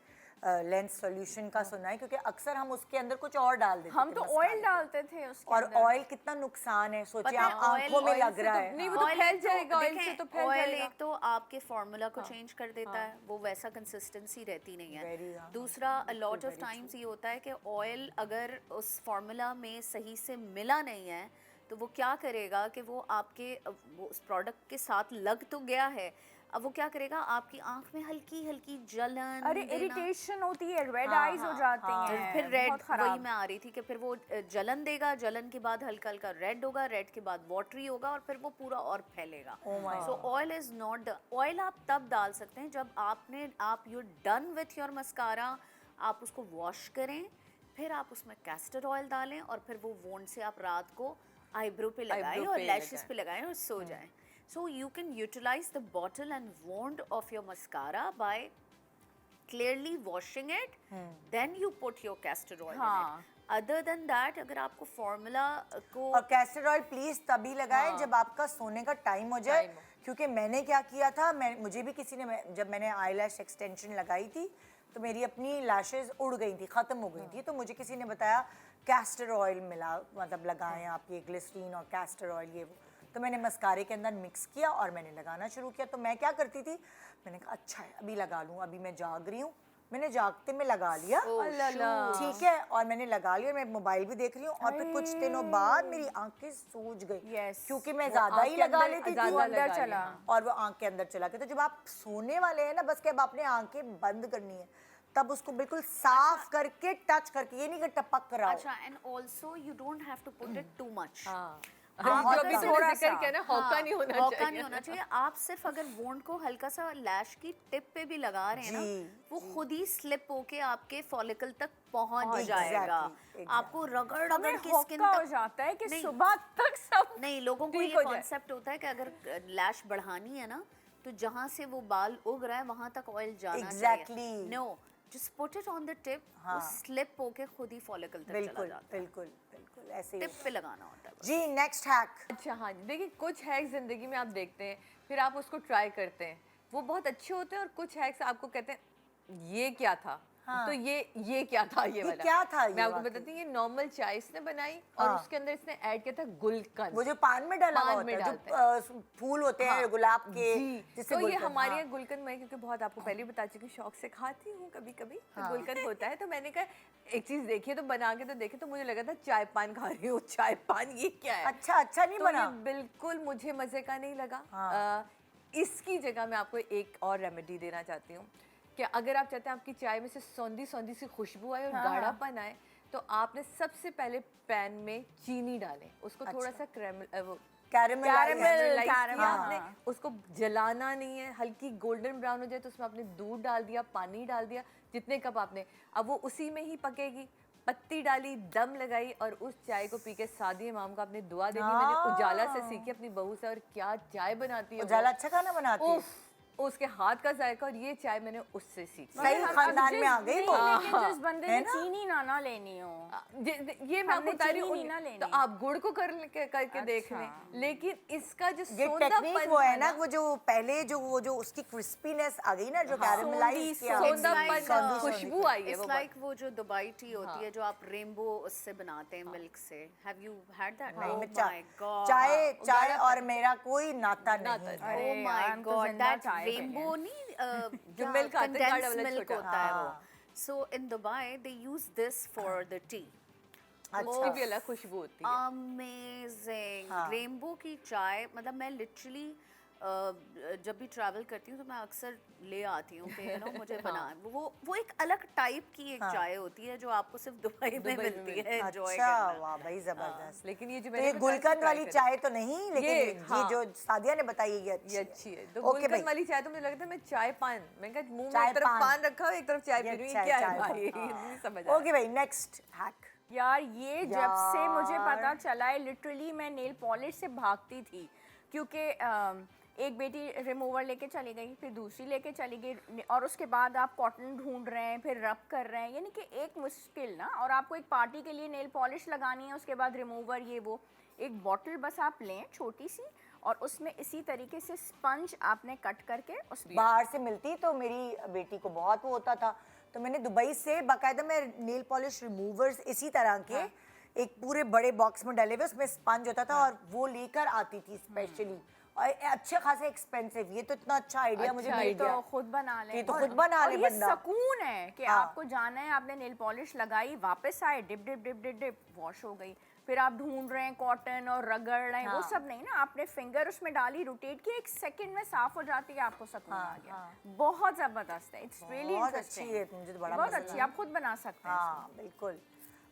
लेंस सॉल्यूशन का सुना है, क्योंकि अक्सर हम उसके अंदर कुछ और डाल देते हम थे तो मसाले। ऑयल डालते थे उसके और अंदर। ऑयल कितना नुकसान है, सोचिए पता है, आप आंखों में लग रहा है। नहीं, वो तो फैल जाएगा, ऑयल से तो फैल ऑयल जाएगा। एक तो आपके फार्मूला को चेंज कर देता है, वो वैसा कंसिस्टेंसी रहती नहीं Very, है। हाँ, दूसरा, लॉट ऑफ टाइम्स ये होता है कि ऑयल अगर उस फार्मूला में सही से मिला नहीं है तो वो क्या करेगा कि वो आपके वो उस प्रोडक्ट के साथ लग तो गया है, अब वो क्या करेगा, आपकी आंख में हल्की हल्की जलन, अरे इरिटेशन होती है, रेड आईज हो जाती हैं, फिर रेड, बहुत वही खराब। मैं आ रही थी कि फिर वो जलन देगा, जलन के बाद हल्का हल्का रेड होगा, रेड के बाद वाटरी होगा और फिर वो पूरा और फैलेगा। सो oil is not the oil. आप तब डाल सकते हैं जब आप you done with your mascara, आप उसको वॉश करें, फिर आप उसमें कैस्टर ऑयल डालें और फिर वो वोंड से आप रात को आईब्रो पे लगाएं और लैशेस पे लगाएं और सो जाएं। So you can utilize the bottle and wand of your mascara by clearly washing it, then you put your castor oil in it. Other than that, अगर आपको formula को और कैस्टर ऑयल प्लीज तभी लगाएं जब आपका सोने का टाइम हो जाए, क्योंकि मैंने क्या किया था, मुझे भी किसी ने, जब मैंने आई लैश एक्सटेंशन लगाई थी तो मेरी अपनी लैशेज उड़ गई थी, ख़त्म हो गई थी, तो मुझे किसी ने बताया कैस्टर ऑयल मिला, मतलब लगाएं आप ये ग्लिसरीन और कैस्टर ऑयल ये वो, तो मैंने मस्कारे के अंदर मिक्स किया और मैंने लगाना शुरू किया। तो मैं क्या करती थी, मैंने कहा अच्छा है अभी लगा लूँ, अभी मैं जाग रही हूँ, मैंने जागते में लगा लिया, ठीक है, और मैंने लगा लिया, मैं मोबाइल भी देख रही हूँ, और फिर कुछ दिनों बाद मेरी आंखें सूज गई, क्योंकि मैं ज्यादा ही लगा लेती थी, अंदर चला और वो आंख के अंदर चला गया। तो जब आप सोने वाले हैं ना, बस कि अब आपने आंखें बंद करनी है, तब उसको बिल्कुल साफ करके टच करके, ये नहीं कि टपक रहा हो। अच्छा, and also you don't have to put it too much. जो अभी थोड़ा जिक्र किया ना, हौका नहीं होना हौका चाहिए। नहीं होना चाहिए। आप सिर्फ अगर वोंड को हल्का सा लैश की टिप पे भी लगा रहे हैं ना, वो खुद ही स्लिप होके आपके फॉलिकल तक पहुंच जाएगा। आपको रगड़ रगड़ के स्किन हो तक जाता है कि सुबह तक सब नहीं, लोगों को ये कॉन्सेप्ट होता है कि अगर लैश बढ़ानी है ना, तो जहाँ से वो बाल उग रहा है वहां तक ऑयल जाना चाहिए। No, just put it on the tip, वो स्लिप होके खुद ही फॉलिकल तक चला जाता है। बिल्कुल बिल्कुल ऐसे ही टिप पे लगाना होता है। जी। Next hack. अच्छा हाँ जी, देखिए कुछ हैक्स ज़िंदगी में आप देखते हैं, फिर आप उसको ट्राई करते हैं, वो बहुत अच्छे होते हैं, और कुछ हैक्स आपको कहते हैं ये क्या था, तो ये क्या था ये वाला? क्या था ये मैं आपको वाकई? बताती हूँ, ये नॉर्मल चाय इसने बनाई और उसके अंदर इसने ऐड किया था गुलकंद। वो जो पान में डाला हुआ पान में होता है, डालते जो फूल होते हैं गुलाब के, जी, जिससे तो ये गुलकंद, हमारे हाँ। यहाँ गुलकंद मैं क्योंकि बहुत आपको पहले ही बता चुकी हूँ, शौक से खाती हूँ कभी कभी तो गुलकंद होता है, तो मैंने कहा एक चीज देखिए तो बना के तो देखे, तो मुझे लगा था चाय पान खा रही हूँ, चाय पान ये क्या है? अच्छा नहीं तो बना। ये बिल्कुल मुझे मजे का नहीं लगा। इसकी जगह मैं आपको एक और रेमेडी देना चाहती हूँ कि अगर आप चाहते हैं आपकी चाय में से सौंधी सौंधी सी खुशबू आए और गाढ़ापन आए, तो आपने सबसे पहले पैन में चीनी डालें, उसको थोड़ा सा कैरेमलाइज किया आपने, उसको जलाना नहीं है, हल्की गोल्डन ब्राउन हो जाए तो उसमें आपने दूध डाल दिया, पानी डाल दिया, जितने कप आपने, अब वो उसी में ही पकेगी। पत्ती डाली, दम लगाई और उस चाय को पी के सादी इमाम को आपने दुआ दे दी। मैंने उजाला से सीखी अपनी बहू से, और क्या चाय बनाती है वो। उजाला अच्छा खाना बनाती है। उफ, उसके हाथ का जायका, और ये चाय मैंने उससे सीखी। सही खानदान में आ गई वो। लेकिन जिस बंदे ने चीनी ना लेनी हो, ये मैं आपको बता रही चीनी ना हूँ, लेनी। तो आप गुड़ को करके देख लें, लेकिन इसका जो ये टेक्निक सोंधापन वो है था ना, वो जो पहले जो वो जो उसकी क्रिस्पीनेस आ गई ना, जो कैरेमलाइज किया, सोंधापन खुशबू आई है इट्स वो। लाइक वो जो दुबई टी होती है जो आप रेनबो उससे बनाते हैं मिल्क से। Have you had that? नहीं, ओह मैं माय गॉड, चाय और मेरा कोई नाता नहीं है। Oh my God, that rainbow नहीं जो milk आता है, गाढ़ा कंडेंस वाला मिल्क छोटा। होता है वो। So in Dubai they use this for the tea. उसकी भी अलग खुशबू होती है। अमेजिंग। रेनबो की चाय, मतलब मैं लिटरली जब भी ट्रैवल करती हूँ तो मैं अक्सर ले आती हूँ कि मुझे बना, वो एक अलग टाइप की एक चाय होती है जो आपको सिर्फ दुबई में मिलती है। एंजॉय अच्छा, करना। वाह भाई जबरदस्त। लेकिन ये जो तो मैंने ये बताया गुलकंद try वाली करें। चाय तो नहीं, लेकिन ये जो सादिया ने बताई ये ये अच्छी है। तो ओके गुलकंद भाई। वाली चाय तो मुझे लगता है मैं चाय पान, मैं कहा मुंह में चाय एक तरफ पान। पान रखा हो, एक तरफ चाय पी रही हूँ, ये क्या है भाई? ये नहीं समझ आ ओके भाई, नेक्स्ट हैक। यार ये जब से मुझे पता चला है, लिटरली मैं नेल पॉलिश से भागती थी, क्योंकि एक बेटी रिमूवर लेके चली गई, फिर दूसरी लेके चली गई, और उसके बाद आप कॉटन ढूंढ रहे हैं, फिर रब कर रहे हैं, यानी कि एक मुश्किल ना। और आपको एक पार्टी के लिए नेल पॉलिश लगानी है, उसके बाद रिमूवर, ये वो। एक बॉटल बस आप लें छोटी सी, और उसमें इसी तरीके से स्पंज आपने कट करके उस बाहर से मिलती तो मेरी बेटी को बहुत वो होता था, तो मैंने दुबई से बाकायदा मैं नेल पॉलिश रिमूवर्स इसी तरह के एक पूरे बड़े बॉक्स में डले हुए, उसमें स्पंज होता था, और वो लेकर आती थी स्पेशली, और अच्छे खासे एक्सपेंसिव। ये तो इतना अच्छा आइडिया मुझे मिल तो गया। खुद बना ले, ये तो खुद बना ले ये बंदा। सुकून है कि आपको जाना है, आपने नेल पॉलिश लगाई, वापस आए, dip dip dip dip dip wash हो गई, फिर आप ढूंढ रहे हैं कॉटन और रगड़ रहे हैं, वो सब नहीं ना, आपने फिंगर उसमें डाली, रोटेट की, एक सेकंड में साफ हो जाती है, आपको सुकून आ गया। बहुत जबरदस्त है, इट्स रियली बहुत अच्छी इंटरेस्टिंग, है, मुझे तो बड़ा बहुत पसंद अच्छी, आप खुद बना सकते हैं। हाँ बिल्कुल।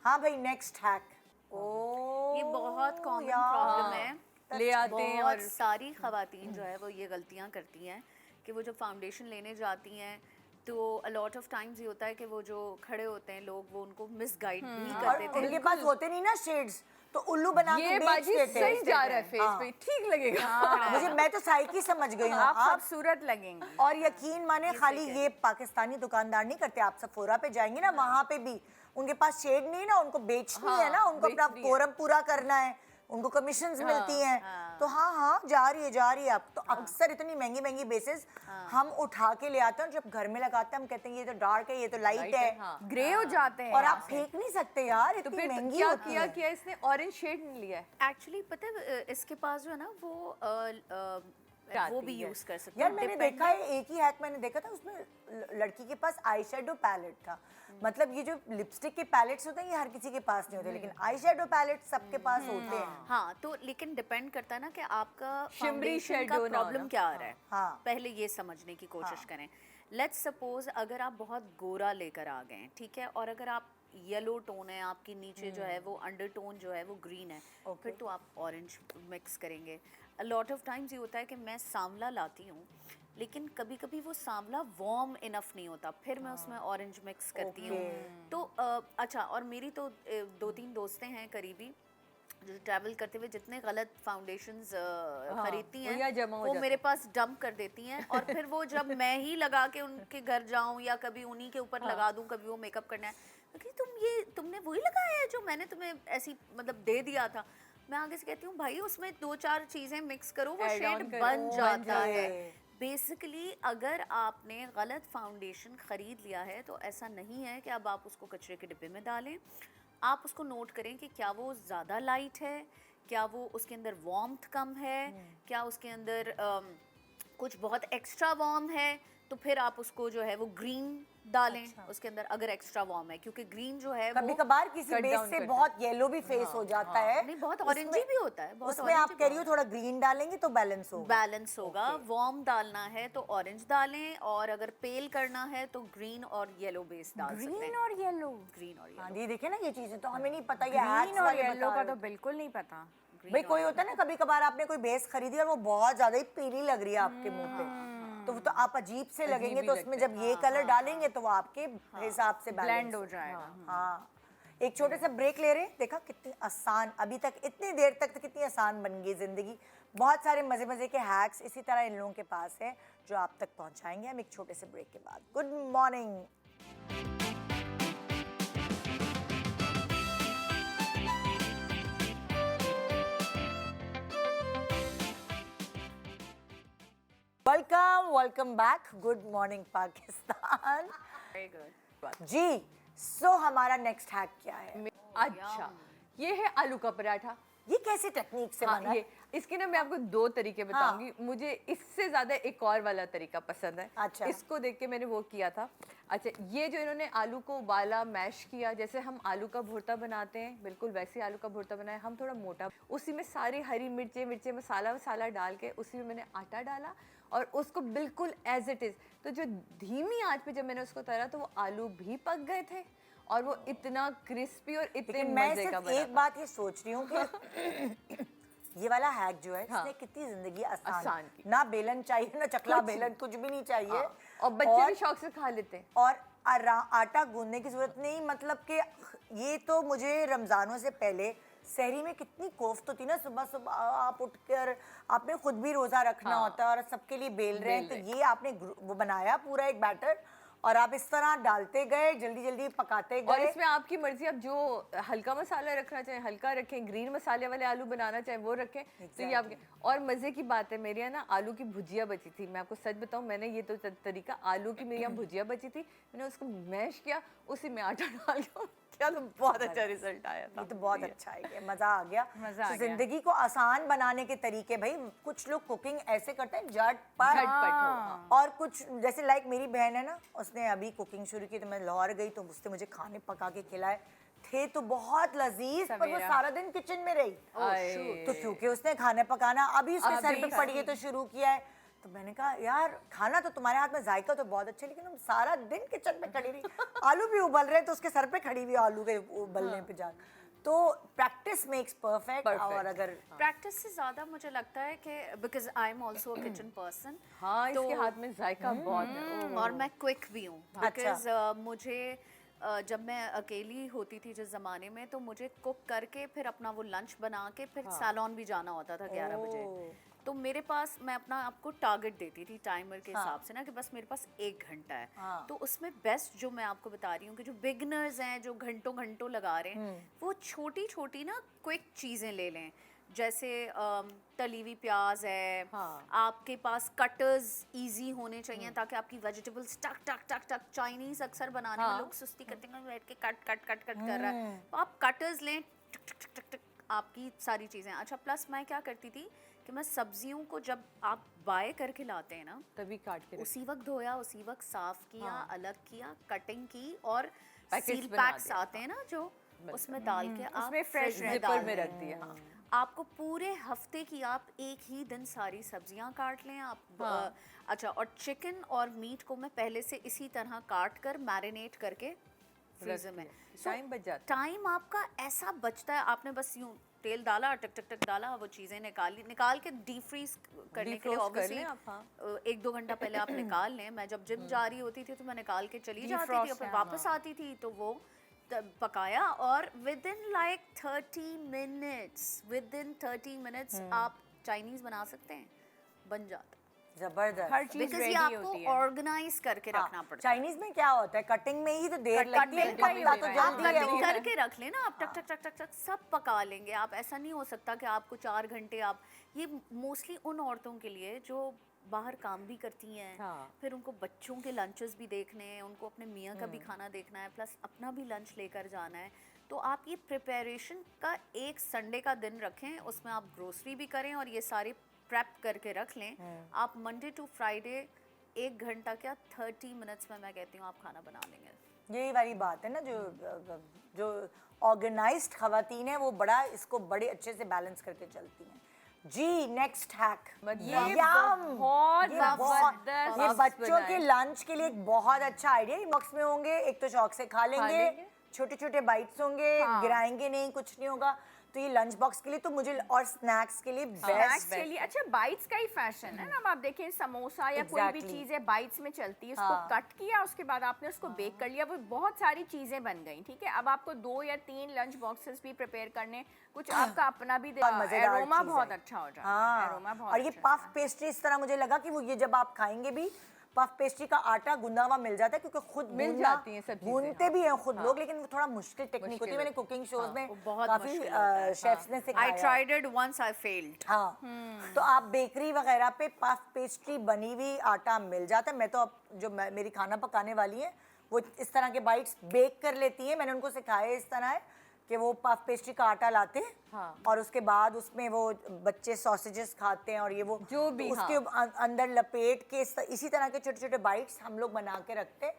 हाँ भाई, नेक्स्ट हैक। ओ ये बहुत कॉमन प्रॉब्लम है। ले आते हैं बहुत और सारी खवातीन जो है वो ये गलतियाँ करती हैं कि वो जब फाउंडेशन लेने जाती हैं तो अ लॉट ऑफ टाइम्स ये होता है कि वो जो खड़े होते हैं लोग, वो उनको मिसगाइड भी कर और देते उनके हैं। पास होते नहीं ना शेड्स, तो उल्लू बना के ये बेच बाजी देते हैं। सही जा रहा है फेस पे, ठीक लगेगा। मुझे, मैं तो साइकी समझ गई हूँ आप आप। खूबसूरत लगेंगे। और यकीन माने, खाली ये पाकिस्तानी दुकानदार नहीं करते, आप सफोरा पे जाएंगे ना, वहाँ पे भी उनके पास शेड नहीं ना, उनको बेचनी है ना, उनको अपना कोरम पूरा करना है, उनको कमीशंस मिलती हैं। तो हाँ जा रही है आप। तो अक्सर इतनी महंगी महंगी बेसिस हम उठा के ले आते हैं, जब घर में लगाते हैं हम कहते हैं ये तो डार्क है, ये तो लाइट है, ग्रे हो जाते हैं और आप फेंक नहीं सकते यार, तो इतनी फिर महंगी क्या होती है। किया इसने, ऑरेंज शेड लिया है। एक्चुअली पता है इसके पास जो है ना वो भी यूज कर सकते यार हैं। मैंने देखा है, एक ही हैक मैंने देखा था, उसमें लड़की के पास आई शेडो पैलेट था। मतलब ये जो लिपस्टिक के पैलेट्स होते हैं ये हर किसी के पास नहीं होते, लेकिन आई शेडो पैलेट सबके पास होते हैं। हाँ, तो लेकिन डिपेंड करता है ना कि आपका शिमरी फाउंडेशन का shadow ना हो प्रॉब्लम ना। क्या आ रहा है। हाँ। पहले ये समझने की कोशिश करें। लेट्स सपोज अगर आप बहुत गोरा लेकर आ गए हैं, ठीक है, और अगर आप येलो टोन है आपकी, नीचे जो है वो अंडरटोन जो है वो ग्रीन है, फिर तो आप ऑरेंज मिक्स करेंगे। अ लॉट ऑफ टाइम्स ये होता है कि मैं सांवला लाती हूँ, लेकिन कभी कभी वो सांवला वार्म इनफ नहीं होता, फिर मैं उसमें ऑरेंज मिक्स करती हूँ। तो अच्छा, और मेरी तो 2-3 दोस्तें हैं करीबी जो ट्रैवल करते हुए जितने गलत फाउंडेशंस खरीदती वो यहाँ जमा हैं हो वो जाते मेरे पास डंप कर देती हैं, और फिर वो जब मैं ही लगा के उनके घर जाऊं या कभी उन्हीं के ऊपर लगा दूं, कभी वो मेकअप करना है, क्योंकि तुमने वही लगाया है जो मैंने तुम्हें ऐसी मतलब दे दिया था। मैं आगे से कहती हूँ भाई उसमें 2-4 चीजें मिक्स करो, वो Add on शेड करो, बन बन जाता है। बेसिकली अगर आपने गलत फाउंडेशन ख़रीद लिया है तो ऐसा नहीं है कि अब आप उसको कचरे के डिब्बे में डालें। आप उसको नोट करें कि क्या वो ज़्यादा लाइट है, क्या वो उसके अंदर वार्मथ कम है, क्या उसके अंदर कुछ बहुत एक्स्ट्रा वार्म है, तो फिर आप उसको जो है वो ग्रीन डालें उसके अंदर अगर एक्स्ट्रा वार्म है, क्योंकि ग्रीन जो है कभी वो कभार किसी बेस से बहुत येलो भी फेस हो जाता है, नहीं, बहुत ऑरेंजी भी होता है, बहुत उसमें आप कह रही हो थोड़ा ग्रीन डालेंगे तो बैलेंस होगा। बैलेंस होगा। वार्म डालना है तो ऑरेंज डालें, और अगर पेल करना है तो ग्रीन और येलो बेस डाल सकते हैं। ग्रीन और येलो, ग्रीन और हाँ येलो। जी, देखिए ना ये चीजें तो हमें नहीं पता, ये ग्रीन hacks और वाले येलो बता का रहे तो बिल्कुल नहीं पता। भाई कोई होता है ना, कभी कभार आपने कोई बेस खरीदी और वो बहुत ज्यादा ही पीली लग रही है आपके मुंह पे, तो वो तो आप अजीब से लगेंगे, तो उसमें जब ये कलर डालेंगे तो वो आपके हिसाब से ब्लेंड हो जाएगा। हाँ, एक छोटे से ब्रेक ले रहे हैं। देखा कितनी आसान, अभी तक इतनी देर तक तो कितनी आसान बन गई जिंदगी। बहुत सारे मजे मजे के हैक्स इसी तरह इन लोगों के पास है जो आप तक पहुंचाएंगे हम एक छोटे से ब्रेक के बाद। Good morning. Welcome back. Good morning Pakistan. Very good. जी, सो हमारा नेक्स्ट हैक क्या है? अच्छा, ये है आलू का पराठा। ये कैसे टेक्निक से हाँ, बना? ये इसके ना मैं आपको 2 तरीके बताऊंगी। मुझे इससे ज्यादा एक और वाला तरीका पसंद है। अच्छा। इसको देख के मैंने वो किया था। अच्छा, ये जो इन्होंने आलू को उबाला, मैश किया, जैसे हम आलू का भुर्ता बनाते हैं, बिल्कुल वैसे ही आलू का भुर्ता बनाया, हम थोड़ा मोटा। उसी में सारी हरी मिर्चें मसाला डाल के उसी में मैंने आटा डाला और उसको बिल्कुल एज इट इज। तो जो धीमी आंच पे जब मैंने उसको तला तो वो आलू भी पक गए थे और वो इतना क्रिस्पी और इतने लेकिन मैं मजे का सिर्फ बना एक बात ये सोच रही हूँ कि ये वाला हैक जो है इसने कितनी जिंदगी आसान की। ना बेलन चाहिए, ना चकला बेलन, कुछ भी नहीं चाहिए। और बच्चे भी शौक से खा लेते हैं। और आटा गूंदने की जरूरत नहीं। मतलब कि ये तो मुझे रमजानों से पहले सहरी में कितनी कोफ्त होती ना, सुबह सुबह आप उठकर आपने खुद भी रोजा रखना होता है और सबके लिए बेल रहे हैं, तो ये आपने वो बनाया पूरा एक बैटर और आप इस तरह डालते गए, जल्दी जल्दी पकाते और गए। इसमें आपकी मर्जी, आप जो हल्का मसाला रखना चाहें हल्का रखें, ग्रीन मसाले वाले आलू बनाना चाहें वो रखें। तो ये आपके। और मज़े की बात है, मेरे यहाँ ना आलू की भुजिया बची थी। मैं आपको सच बताऊं, मैंने ये तो तरीका, आलू की मेरे यहाँ भुजिया बची थी, मैंने उसको मैश किया, उसी में आटा डाल किया, तो बहुत अच्छा रिजल्ट आया था। ये तो बहुत अच्छा है, ये मजा आ गया। मजा आ तो गया। जिंदगी को आसान बनाने के तरीके, भाई कुछ लोग कुकिंग ऐसे करते हैं झटपट हो। और कुछ जैसे लाइक मेरी बहन है ना, उसने अभी कुकिंग शुरू की, तो मैं लाहौर गई तो उसने मुझे खाने पका के खिलाए थे, तो बहुत लजीज, पर वो सारा दिन किचन में रही। तो क्योंकि उसने खाना पकाना अभी उसके सर पे पड़ी है तो शुरू किया है। तो मैंने कहा यार, खाना तो तुम्हारे हाथ में जायका तो बहुत अच्छा, लेकिन तुम सारा दिन किचन में खड़ी रही, आलू भी उबल रहे तो उसके सर पे खड़ी हुई आलू के उबलने पे जा। तो प्रैक्टिस मेक्स परफेक्ट। और अगर प्रैक्टिस से ज़्यादा मुझे लगता है कि because I am also a kitchen person, हाँ, इसके हाथ में जायका बहुत है। और मैं क्विक भी हूँ। बिकॉज मुझे जब मैं अकेली होती थी जिस ज़माने में, तो मुझे कुक करके फिर अपना वो लंच बना के फिर सैलून भी जाना होता था 11 बजे। तो मेरे पास, मैं अपना आपको टारगेट देती थी टाइमर के हिसाब से ना, कि बस मेरे पास 1 घंटा है। तो उसमें बेस्ट जो मैं आपको बता रही हूँ कि जो बिगनर्स हैं, जो घंटों घंटों लगा रहे हैं, वो छोटी छोटी ना क्विक चीज़ें ले लें। जैसे तली हुई प्याज है, आपके पास कटर्स इजी होने चाहिए ताकि आपकी वेजिटेबल्स टक टक टक टक, चाइनीज अक्सर बनाने में लोग सुस्ती करते हैं, बैठ के कट कट कट कट कर रहा है, तो आप कटर्स लें, टक टक टक टक, आपकी सारी चीज़ें। अच्छा, प्लस मैं क्या करती थी कि मैं सब्जियों को जब आप बाय करके लाते हैं ना, तभी काट के उसी वक्त धोया, उसी वक्त साफ किया, अलग किया, कटिंग की, और पैकेट्स सील बना पैक्स दिया। आते हैं ना, जो उसमें डाल के आप उसमें फ्रेश फ्रिज में जिपर डाल में दें। रख दिया। हाँ। आपको पूरे हफ्ते की आप एक ही दिन सारी सब्जियां काट लें आप। अच्छा, और चिकन और मीट को मैं पहले से इसी तरह काट कर मैरिनेट करके फ्रीजर में, टाइम बच जाता टाइम आपका ऐसा बचता है। आपने बस यूं तेल डाला, टक टक टक डाला, वो चीज़ें निकाल के डीप फ्रीज करने के लिए Defrost कर ऑब्वियसली लें आप, 1-2 घंटा पहले आप निकाल लें। मैं जब जिम जा रही होती थी तो मैं निकाल के चली जाती थी, और फिर वापस आती थी तो वो पकाया, और विद इन लाइक 30 मिनट्स आप चाइनीज बना सकते हैं, बन जाता। जबरदस्त। हर चीज बिकॉज ये रेडी आपको होती है। ऑर्गेनाइज करके रखना पड़ता है। चाइनीज में क्या होता है, कटिंग में ही तो देर लगती है, कटिंग का ही पकता तो होता है। जल्दी है कटिंग वो। करके रख लेना आप, टक टक टक टक टक सब पका लेंगे आप। ऐसा नहीं हो सकता कि आपको 4 घंटे आप, ये मोस्टली उन औरतों के लिए जो बाहर काम भी करती हैं, हाँ। फिर उनको बच्चों के लंचेस भी देखने हैं, उनको अपने मियाँ का भी खाना देखना है, प्लस अपना भी लंच लेकर जाना है। तो आप ये प्रिपरेशन का एक संडे का दिन रखें, उसमें आप ग्रोसरी भी करें और ये सारे प्रेप करके रख लें। आप मंडे टू फ्राइडे 1 घंटा क्या 30 मिनट्स में मैं कहती हूँ आप खाना बना लेंगे। यही वाली बात है ना, जो ऑर्गेनाइज्ड खवातीन है वो बड़ा इसको बड़े अच्छे से बैलेंस करके चलती हैं। जी नेक्स्ट हैक, बहुत ये बच्चों के लंच के लिए एक बहुत अच्छा आइडिया। बॉक्स में होंगे, एक तो शौक से खा लेंगे, छोटे छोटे बाइट्स होंगे, गिराएंगे नहीं, कुछ नहीं होगा। तो ये लंच बॉक्स के लिए तो मुझे, और स्नैक्स के लिए स्नैक्स बेस्ट। के लिए अच्छा बाइट्स का ही फैशन है ना। अब आप देखें समोसा या कोई भी Exactly. चीज़ है बाइट्स में चलती है, उसको कट किया, उसके बाद आपने उसको बेक कर लिया, वो बहुत सारी चीज़ें बन गई। ठीक है, अब आपको 2 या 3 लंच बॉक्सेस भी प्रिपेयर करने, कुछ आपका अपना भी मजेदार एरोमा चीज़ बहुत है। अच्छा हो जाता है। एरोमा बहुत और ये अच्छा पफ पेस्ट्री इस तरह मुझे लगा कि वो ये जब आप खाएंगे भी, पफ पेस्ट्री का आटा गुंदा हुआ मिल जाता है, क्योंकि खुद मिल जाती हैं सब चीजें, गूंदते भी हैं खुद लोग, लेकिन वो थोड़ा मुश्किल टेक्निक होती है। मैंने कुकिंग शोज में बहुत काफी मुश्किल होता है। शेफ्स ने आई सिखाया। Tried it once, I failed. हाँ, तो आप बेकरी वगैरह पे पफ पेस्ट्री बनी हुई आटा मिल जाता है। मैं तो अब जो मेरी खाना पकाने वाली है वो इस तरह के बाइट्स बेक कर लेती है। मैंने उनको सिखाया इस तरह है कि वो पफ पेस्ट्री का आटा लाते हैं, और उसके बाद उसमें वो बच्चे सॉसेजेस खाते हैं, और ये वो जो भी, तो उसके अंदर लपेट के इसी तरह के छोटे छोटे बाइट्स हम लोग बना के रखते हैं।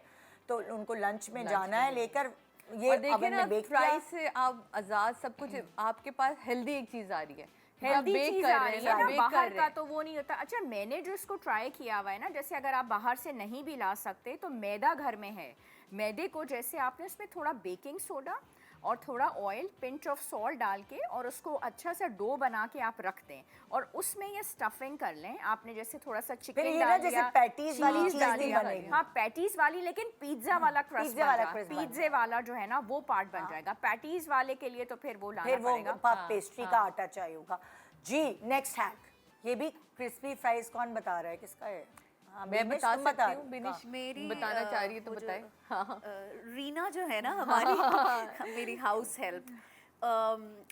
तो उनको लंच में जाना है लेकर, ये और देखिए ओवन ना में बेक फ्राई से आप आजाद सब कुछ आपके पास हेल्दी एक चीज आ रही है। आप हेल्दी बेक चीज कर आ रहे रही हैं है ना, ना, बेक बाहर कर का रहे तो वो नहीं होता। अच्छा मैंने जो इसको ट्राई किया हुआ है ना, जैसे अगर आप बाहर से नहीं भी ला सकते तो मैदा घर में है, मैदे को जैसे आपने उसमें थोड़ा बेकिंग सोडा और थोड़ा ऑयल, पिंच ऑफ सॉल्ट डाल के और उसको अच्छा सा डो बना के आप रख दें, और उसमें ये स्टफिंग कर लें। आपने जैसे थोड़ा सा चिकन ये ना डाल जैसे दिया, पैटीज वाली cheese चीज डाल नहीं दिया। बनेगी। हाँ पैटीज वाली, लेकिन पिज्जा वाला क्रस्ट पिज्जा वाला crust बन पिज्जे वाला जो है ना वो पार्ट बन जाएगा। पैटीज वाले के लिए तो फिर वो लाना फिर वो पड़ेगा। पफ पेस्ट्री का आटा चाहिए होगा। जी नेक्स्ट हैक, ये भी क्रिस्पी फ्राइज कौन बता रहा है, किसका है? हाँ, मैं बिनिश, बता तुम सकती रहे हूँ, हो। बिनिश मेरी बताना चाह रही है तो वो जो, बताएं। रीना जो है ना हमारी मेरी house help,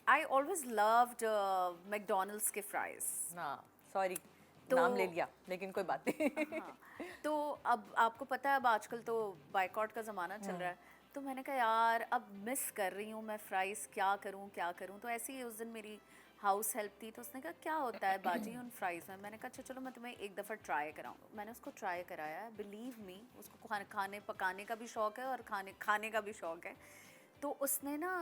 I always loved McDonald's के फ्राइज। हाँ सॉरी तो- नाम ले लिया, लेकिन कोई बात नहीं। तो अब आपको पता है अब आजकल तो बाइकआउट का ज़माना चल रहा है, तो मैंने कहा यार अब मिस कर रही हूँ मैं फ्राइज़, क्या करूँ। तो ऐसे ही उस दिन मेरी हाउस हेल्प थी, तो उसने कहा क्या होता है बाजी उन फ्राइज़ में। मैंने कहा अच्छा चलो मैं तुम्हें एक दफ़ा ट्राई कराऊँ। मैंने उसको ट्राई कराया, बिलीव मी उसको खाने पकाने का भी शौक़ है और खाने का भी शौक़ है। तो उसने ना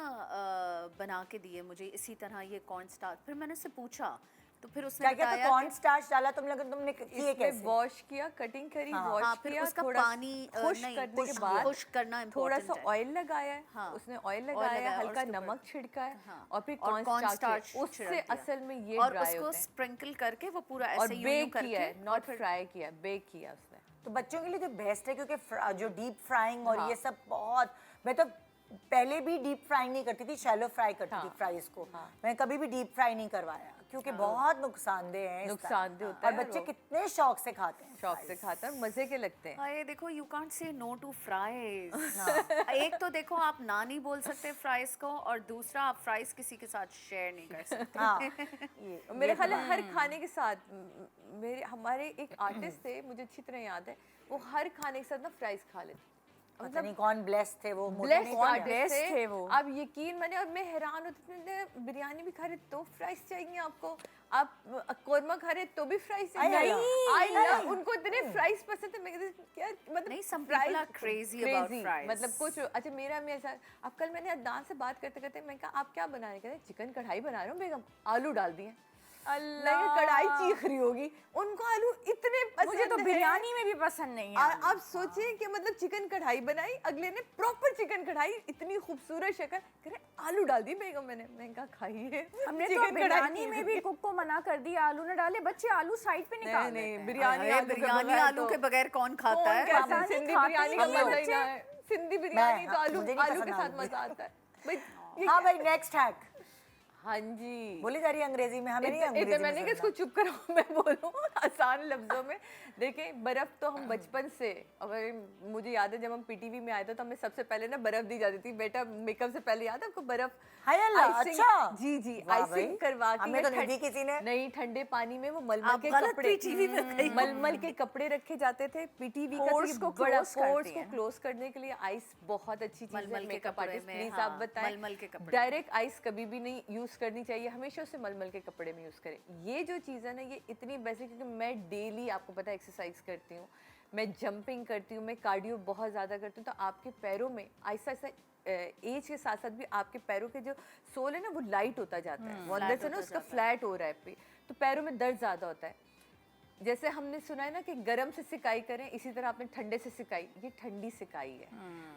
बना के दिए मुझे इसी तरह ये कॉर्न स्टार्च। फिर मैंने उससे पूछा, तो फिर उसने क्या क्या बताया तो कॉर्न स्टार्च डाला तुमने किए कैसे? वॉश किया, कटिंग करी, वॉश हाँ, फिर किया, उसका थोड़ा पानी खुश नहीं, करने के खुश- बाद खुश करना थोड़ा important सा है। ऑयल लगाया है। हाँ, उसने ऑयल लगाया लगाया, और हल्का उसके ऊपर- नमक छिड़का है, हाँ, और फिर और कॉर्न स्टार्च छिड़क उससे दिया। असल में ये और ड्राई उसको होते हैं। स्प्रिंकल करके वो पूरा और ऐसे यूं बेक करके किया है, और नॉट फिर- फ्राई किया, बेक किया उसने। तो बच्चों के लिए तो बेस्ट है, क्योंकि जो डीप फ्राइंग और ये सब बहुत, मैं तो पहले भी डीप फ्राइंग नहीं करती थी, शैलो फ्राई करती थी फ्राइज को। मैं कभी भी डीप फ्राई नहीं करवाया, क्योंकि बहुत नुकसानदेह है। नुकसानदेह होता और है, बच्चे और कितने शौक से खाते हैं, शौक से खाता है, मजे के लगते हैं। हाय देखो you can't say no to fries. एक तो देखो आप ना नहीं बोल सकते फ्राइज को, और दूसरा आप फ्राइज किसी के साथ शेयर नहीं कर सकते। हाँ मेरे ख्याल है हर खाने के साथ मेरे हमारे एक आर्टिस्ट थे, मुझे अच्छी तरह याद है, वो हर खाने के साथ ना फ्राइज खा लेते। पता नहीं कौन ब्लेस थे वो, मोटे ब्लेस नहीं थे क्या? आर्टिस्ट थे वो। अब यकीन माने, और मैं हैरान होती थी, बिरयानी भी खा रहे तो फ्राइज चाहिए आपको, आप कोरमा खा रहे तो भी फ्राइज चाहिए। आई लव, उनको इतने फ्राइज पसंद थे। मैं कहती थी, क्या मतलब नहीं, some people are crazy about fries. मतलब कुछ अच्छा मेरा में ऐसा। अब कल मैंने अदनान से बात करते करते मैं कहा आप क्या बना रहे, कहते चिकन कढ़ाई बना रहा हूँ बेगम, आलू डाल दिए। अल्लाह, कढ़ाई चीख रही होगी, उनको आलू इतने पसंद मुझे तो है। बिरयानी में भी पसंद नहीं है। आप सोचिए कि मतलब चिकन कढ़ाई बनाई, अगले ने प्रॉपर चिकन कढ़ाई, इतनी खूबसूरत शक्ल, कह रहे आलू डाल दिए बेगम। मैंने कहा खाइए। हमने तो बिरयानी में भी कुक को मना कर दिया आलू न डाले, बच्चे आलू साइड पे निकाल देते हैं। बिरयानी आलू के बगैर कौन खाता है? पता नहीं सिंधी खाते बिरयानी ही का नहीं मजा ही बच्चे। ना है। सिंधी बिरयानी तो आलू मुझे नहीं आलू के पसंद साथ आलू। मजा आता है भाई। हाँ भाई नेक्स्ट हैक। हाँ जी, बोली जा रही है अंग्रेजी में, हमें नहीं अंग्रेजी में मैंने कि सुनना। इसको चुप करो, मैं बोलूँ आसान लफ्जों में। देखें, बर्फ तो हम बचपन से, अगर मुझे याद है जब हम पीटीवी में आए थे तो हमें सबसे पहले ना बर्फ दी जाती थी। बेटा मेकअप से पहले याद है आपको बर्फ? हाय अल्लाह, आइसिंग, अच्छा। जी जी, वाह आइसिंग भाई, करवा के हमें या तो नहीं दी किसी ने। नहीं, ठंडे पानी में वो मलमल आप के गलत कपड़े, PTV में गई हो। मलमल के कपड़े रखे जाते थे। पीटीवी का Pores तो को ये बड़ा close करती पोर्स को है। क्लोज करने के लिए आइस बहुत अच्छी चीज है। मलमल के मेकअप कपड़े आर्टिस्ट में, प्लीज हाँ, आप बताएं। मलमल के कपड़े। डायरेक्ट आइस कभी भी नहीं यूज करनी चाहिए, हमेशा उसे मलमल के कपड़े में यूज करें। ये जो चीज़ है ना, ये इतनी बेसिक, क्योंकि मैं डेली आपको पता है एक्सरसाइज करती हूँ, मैं जंपिंग करती हूँ, मैं कार्डियो बहुत ज़्यादा करती हूँ, तो आपके पैरों में आहिस्ता आहिस्ता एज के साथ साथ भी आपके पैरों के जो सोल है ना वो लाइट होता जाता है, वो अंदर से ना उसका फ्लैट हो रहा है, तो पैरों में दर्द ज़्यादा होता है। जैसे हमने सुना है ना कि गर्म से सिकाई करें, इसी तरह आपने ठंडे से सिकाई, ये ठंडी सिकाई है।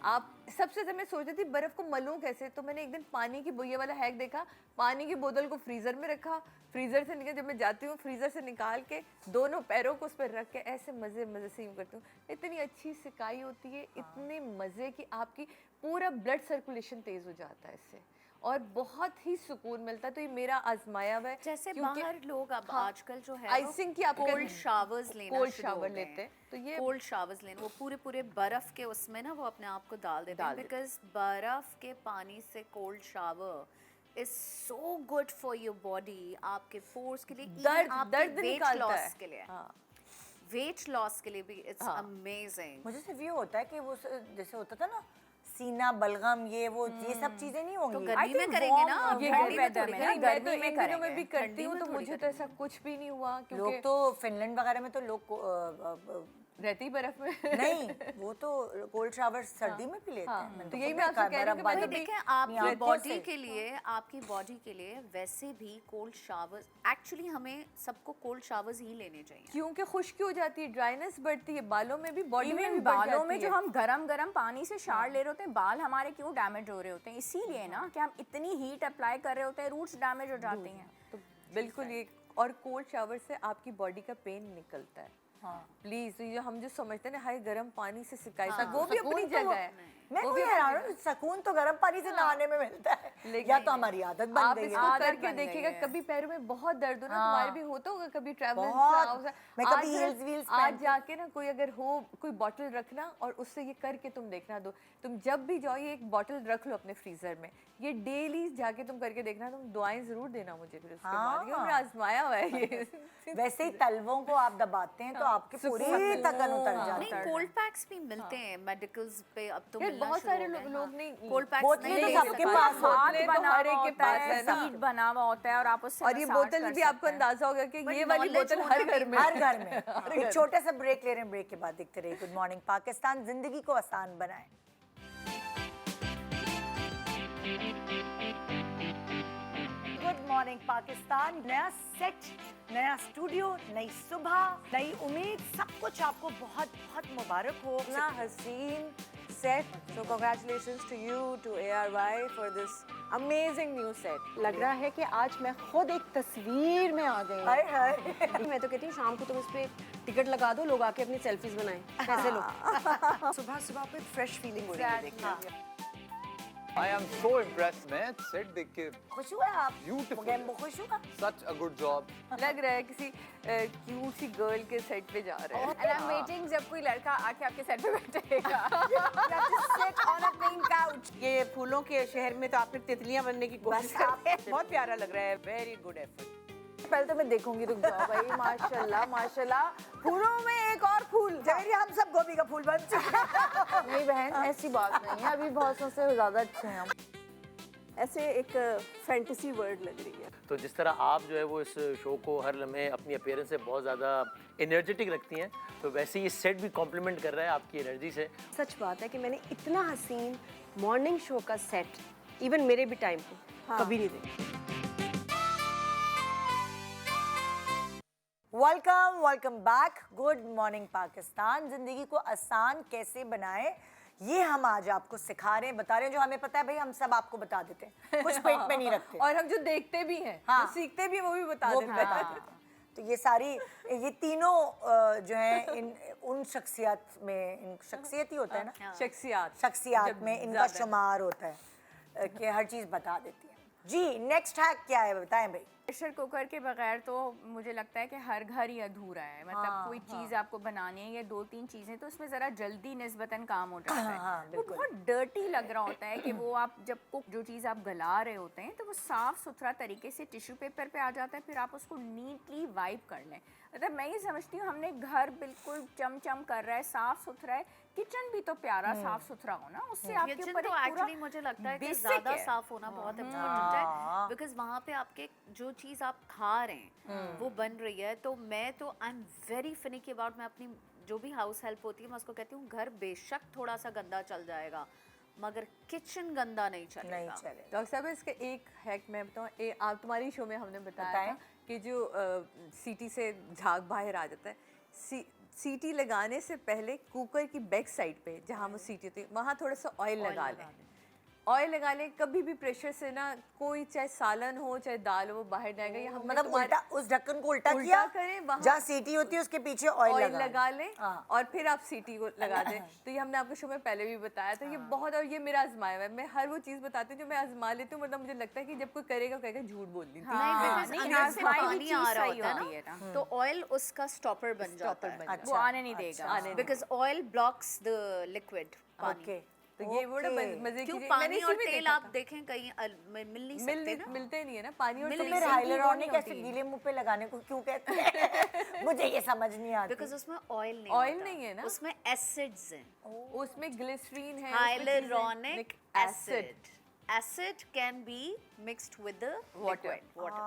आप सबसे ज़्यादा मैं सोचती थी बर्फ़ को मलूं कैसे, तो मैंने एक दिन पानी की ये वाला हैक देखा, पानी की बोतल को फ्रीज़र में रखा, फ्रीज़र से निकल, जब मैं जाती हूँ फ्रीज़र से निकाल के दोनों पैरों को उस पर रख के ऐसे मज़े मज़े से यूँ करती हूँ। इतनी अच्छी सिकाई होती है, इतने मज़े की, आपकी पूरा ब्लड सर्कुलेशन तेज़ हो जाता है इससे, और बहुत ही सुकून मिलता है। तो ये मेरा आजमाया हुआ है। जैसे क्योंकि- बाहर लोग अब हाँ, आजकल जो है आइसिंग की आपको कोल्ड शावर्स लेना कोल्ड शुरू हो शावर गए लेते हैं, तो ये कोल्ड शावर्स लेना, वो पूरे पूरे बर्फ के उसमें ना वो अपने आप को डाल देते हैं, डाल देते बिकॉज बर्फ के पानी से cold shower is so good for your body, आपके पोर्स के लिए, दर्द वेट निकालता लॉस है। के लिए, हाँ। वेट लॉस के लिए भी इट्स हाँ। अमेजिंग। मुझे सिर्फ ये होता है कि वो जैसे होता था ना सीना बलगम, ये वो ये सब चीजें नहीं होंगी। गर्मी में करेंगे ना, warm, ये warm गर्मी weather में में थोड़ी, ना, नहीं, मैं गर्मी तो में इन दिनों में भी करेंगे, करती हूँ, तो थोड़ी मुझे तो ऐसा कुछ भी नहीं हुआ, लोग क्योंकि तो फिनलैंड वगैरह में तो लोग रहती बर्फ में नहीं, वो तो कोल्ड शावर सर्दी में भी लेते हैं। मैंने तो खुद यही मैं आपसे देखा है, कह रही हूँ कि बर्फ मैं वाली तो देखें अपनी आपकी आंखों बॉडी से। के लिए, आपकी बॉडी के लिए वैसे भी कोल्ड शावर्स, एक्चुअली हमें सबको कोल्ड शावर्स ही लेने चाहिए। क्योंकि खुश्की हो जाती है, ड्राइनेस बढ़ती है, बालों में भी, बॉडी में इवन भी बढ़ बालों में जाती जो है। हम गरम गरम पानी से शावर ले रहे होते हैं, बाल हमारे क्यों डैमेज हो रहे होते हैं? इसीलिए ना कि हम इतनी हीट अप्लाई कर रहे होते हैं, रूट्स डैमेज हो जाती हैं। तो बिल्कुल ये, और कोल्ड शावर से आपकी बॉडी का पेन निकलता है। प्लीज, तो ये हम जो समझते हैं ना हाय गर्म पानी से सिकाई, वो भी अपनी जगह है। मैं वो भी भी हैरान हूँ, सुकून तो गर्म पानी से नहाने में मिलता है, लेकिन या तो हमारी आदत बन आप गई इसको है। आदत करके बन गई देखिएगा, है। कभी पैरों में बहुत दर्द हो ना, तुम्हारे भी होता होगा कभी ट्रैवल बहुत। मैं कभी heels व्हील्स आज पहनती- जाके ना कोई अगर हो, कोई बॉटल रखना और उससे ये करके तुम देखना, दो तुम जब भी जाओ ये एक बॉटल रख लो अपने फ्रीजर में, ये डेली जाके तुम करके देखना, तुम दुआएं जरूर देना मुझे फिर उसके बाद, ये हमने आजमाया हुआ है ये। वैसे ही तलवों को आप दबाते हैं तो आपकी पूरी थकन उतर जाती नहीं, है। कोल्ड पैक्स भी मिलते हैं मेडिकल्स पे, अब तो यार, मिलना बहुत शुरू सारे हो गए, लोग हाँ। नहीं, कोल्ड पैक्स बोतलें नहीं तो ले सबके सकते। पास हाथ बोतलें तो बना हर एक हुआ के होता पास है, है ना। सीट बना हुआ होता है और आप उससे और ये मसाज बोतल कर भी आपको सकते हैं। अंदाजा होगा कि But ये वाली knowledge बोतल होना हर घर में, हर घर में। एक छोटा सा ब्रेक ले रहे हैं, ब्रेक के बाद देखते रहिए गुड मॉर्निंग पाकिस्तान, जिंदगी को आसान बनाए। गुड मॉर्निंग पाकिस्तान, नया सेट, नया स्टूडियो, नई सुबह, नई उम्मीद, सब कुछ आपको बहुत बहुत मुबारक हो। इतना हसीन set, so congratulations to you, to ARY for this amazing new set. लग रहा है कि आज मैं खुद एक तस्वीर में आ गई हाय हाय। हूँ। मैं तो कहती हूँ शाम को तुम इस पे टिकट लगा दो, लोग आके अपनी सेल्फीज बनाएं, पैसे लो। सुबह सुबह पे फ्रेश फीलिंग हो रही है देख के। I am so impressed, man. Set देख के खुश हुए आप? Beautiful. गेम्बो खुश हुआ? such a good job. लग रहा है किसी क्यूट सी गर्ल के सेट पे जा रहे हैं। And I'm waiting जब कोई लड़का आके आपके सेट पे बैठेगा। You have to sit on a pink couch. ये फूलों के शहर में तो आप फिर तितलियां बनने की कोशिश करते हैं। बहुत प्यारा लग रहा है, वेरी गुड एफर्ट। पहले तो मैं देखूंगी, रुक जाओ भाई। माशाल्लाह माशाल्लाह, फूलों में एक और फूल। जवेरी, हम सब गोभी का फूल बन चुके हैं। नहीं बहन, ऐसी बात नहीं है, अभी बहुत से ज़्यादा अच्छे हैं हम। ऐसे एक फैंटेसी वर्ड लग रही है। तो जिस तरह आप जो है वो इस शो को हर लम्हे अपनी अपीयरेंस से बहुत ज़्यादा एनर्जेटिक रखती हैं, तो वैसे ही ये सेट भी कॉम्प्लीमेंट कर रहा है आपकी एनर्जी से। सच बात है कि मैंने इतना हसीन मॉर्निंग शो का सेट इवन मेरे भी टाइम पे कभी नहीं देखा। Welcome welcome back, good morning Pakistan, जिंदगी को आसान कैसे बनाए ये हम आज आपको सिखा रहे हैं, बता रहे हैं। जो हमें पता है भाई हम सब आपको बता देते हैं, कुछ पेट में नहीं रखते। और हम जो देखते भी हैं, हाँ। जो सीखते भी हैं, वो भी बता वो देते बता हैं। देते हैं। तो ये सारी, ये तीनों जो हैं इन उन शख्सियत में, इन शख्सियत ही होता है ना, शख्सियात शख्सियात जब में इनका ज़्यादा। शुमार होता है कि हर चीज़ बता देती है। जी नेक्स्ट हैक क्या है बताएं भाई। प्रेशर कुकर के बगैर तो मुझे लगता है कि हर घर ही अधूरा है। मतलब कोई चीज़ आपको बनानी है या 2-3 चीज़ें तो उसमें ज़रा जल्दी निस्बतन काम हो जाता है। वो बहुत डर्टी लग रहा होता है कि वो आप जब कुक जो चीज़ आप गला रहे होते हैं तो वो साफ़ सुथरा तरीके से टिश्यू पेपर पे आ जाता है, फिर आप उसको नीटली वाइप कर लें। मतलब मैं ये समझती हूँ हमने घर बिल्कुल चमचम कर रहा है, साफ़ सुथरा है, किचन भी तो प्यारा साफ़ सुथरा हो ना, उससे आपके किचन ऊपर तो एक एक्चुअली पूरा मुझे लगता है कि basic ज़्यादा है। साफ होना बहुत इम्पोर्टेंट है, बिकॉज वहाँ पे आपके जो चीज़ आप खा रहे हैं वो बन रही है। तो I am very finicky about, मैं अपनी जो भी हाउस हेल्प होती है मैं उसको कहती हूँ घर बेशक थोड़ा सा गंदा चल जाएगा मगर किचन गंदा नहीं चलेगा। नहीं चले। डॉक्टर साहब इसका एक हैक मैं बताऊँ, आप तुम्हारी शो में हमने बताया था कि जो सीटी से झाग बाहर आ जाता है, सीटी लगाने से पहले कुकर की बैक साइड पे जहाँ वो सीटी होती है वहाँ थोड़ा सा ऑयल लगा लें। ऑयल लगा लें, कभी भी प्रेशर से ना कोई चाहे सालन हो चाहे दाल हो वो बाहर जाएगा। या हम मतलब उल्टा उस ढक्कन को उल्टा उल्टा किया करें, वहाँ जहाँ सीटी होती है उसके पीछे ऑयल लगा लें और फिर आप सीटी को लगा दें। तो ये हमने आपके शो में पहले भी बताया था। ये बहुत, और ये मेरा आजमाया हुआ है। मैं हर वो चीज़ बताती हूँ जो मैं आजमा लेती हूँ, मतलब मुझे लगता है कि जब कोई करेगा कहेगा झूठ बोल दी थी। नहीं, अंदर से पानी आ रहा होता है ना, तो ऑयल उसका स्टॉपर बन जाता है, वो आने नहीं देगा। Because oil blocks the liquid पानी। ओके। तो ये बड़ा मजे की क्यों चीज़- मैंने पानी इसी और में तेल देखा आप था। देखें कहीं मिल नहीं सकते ना। मिलते नहीं है ना पानी और मिल तो तेल। फिर नहीं सकती, हाइलुरोनिक वो एसिड नहीं गीले मुंह पे लगाने को क्यों कहते हैं? मुझे ये समझ नहीं आती। बिकॉज उसमें ऑयल Oil होता। नहीं है ना? उसमें एसिड्स हैं, उसमें ग्लिसरीन है, hyaluronic acid. Acid can be mixed with the Water. liquid water.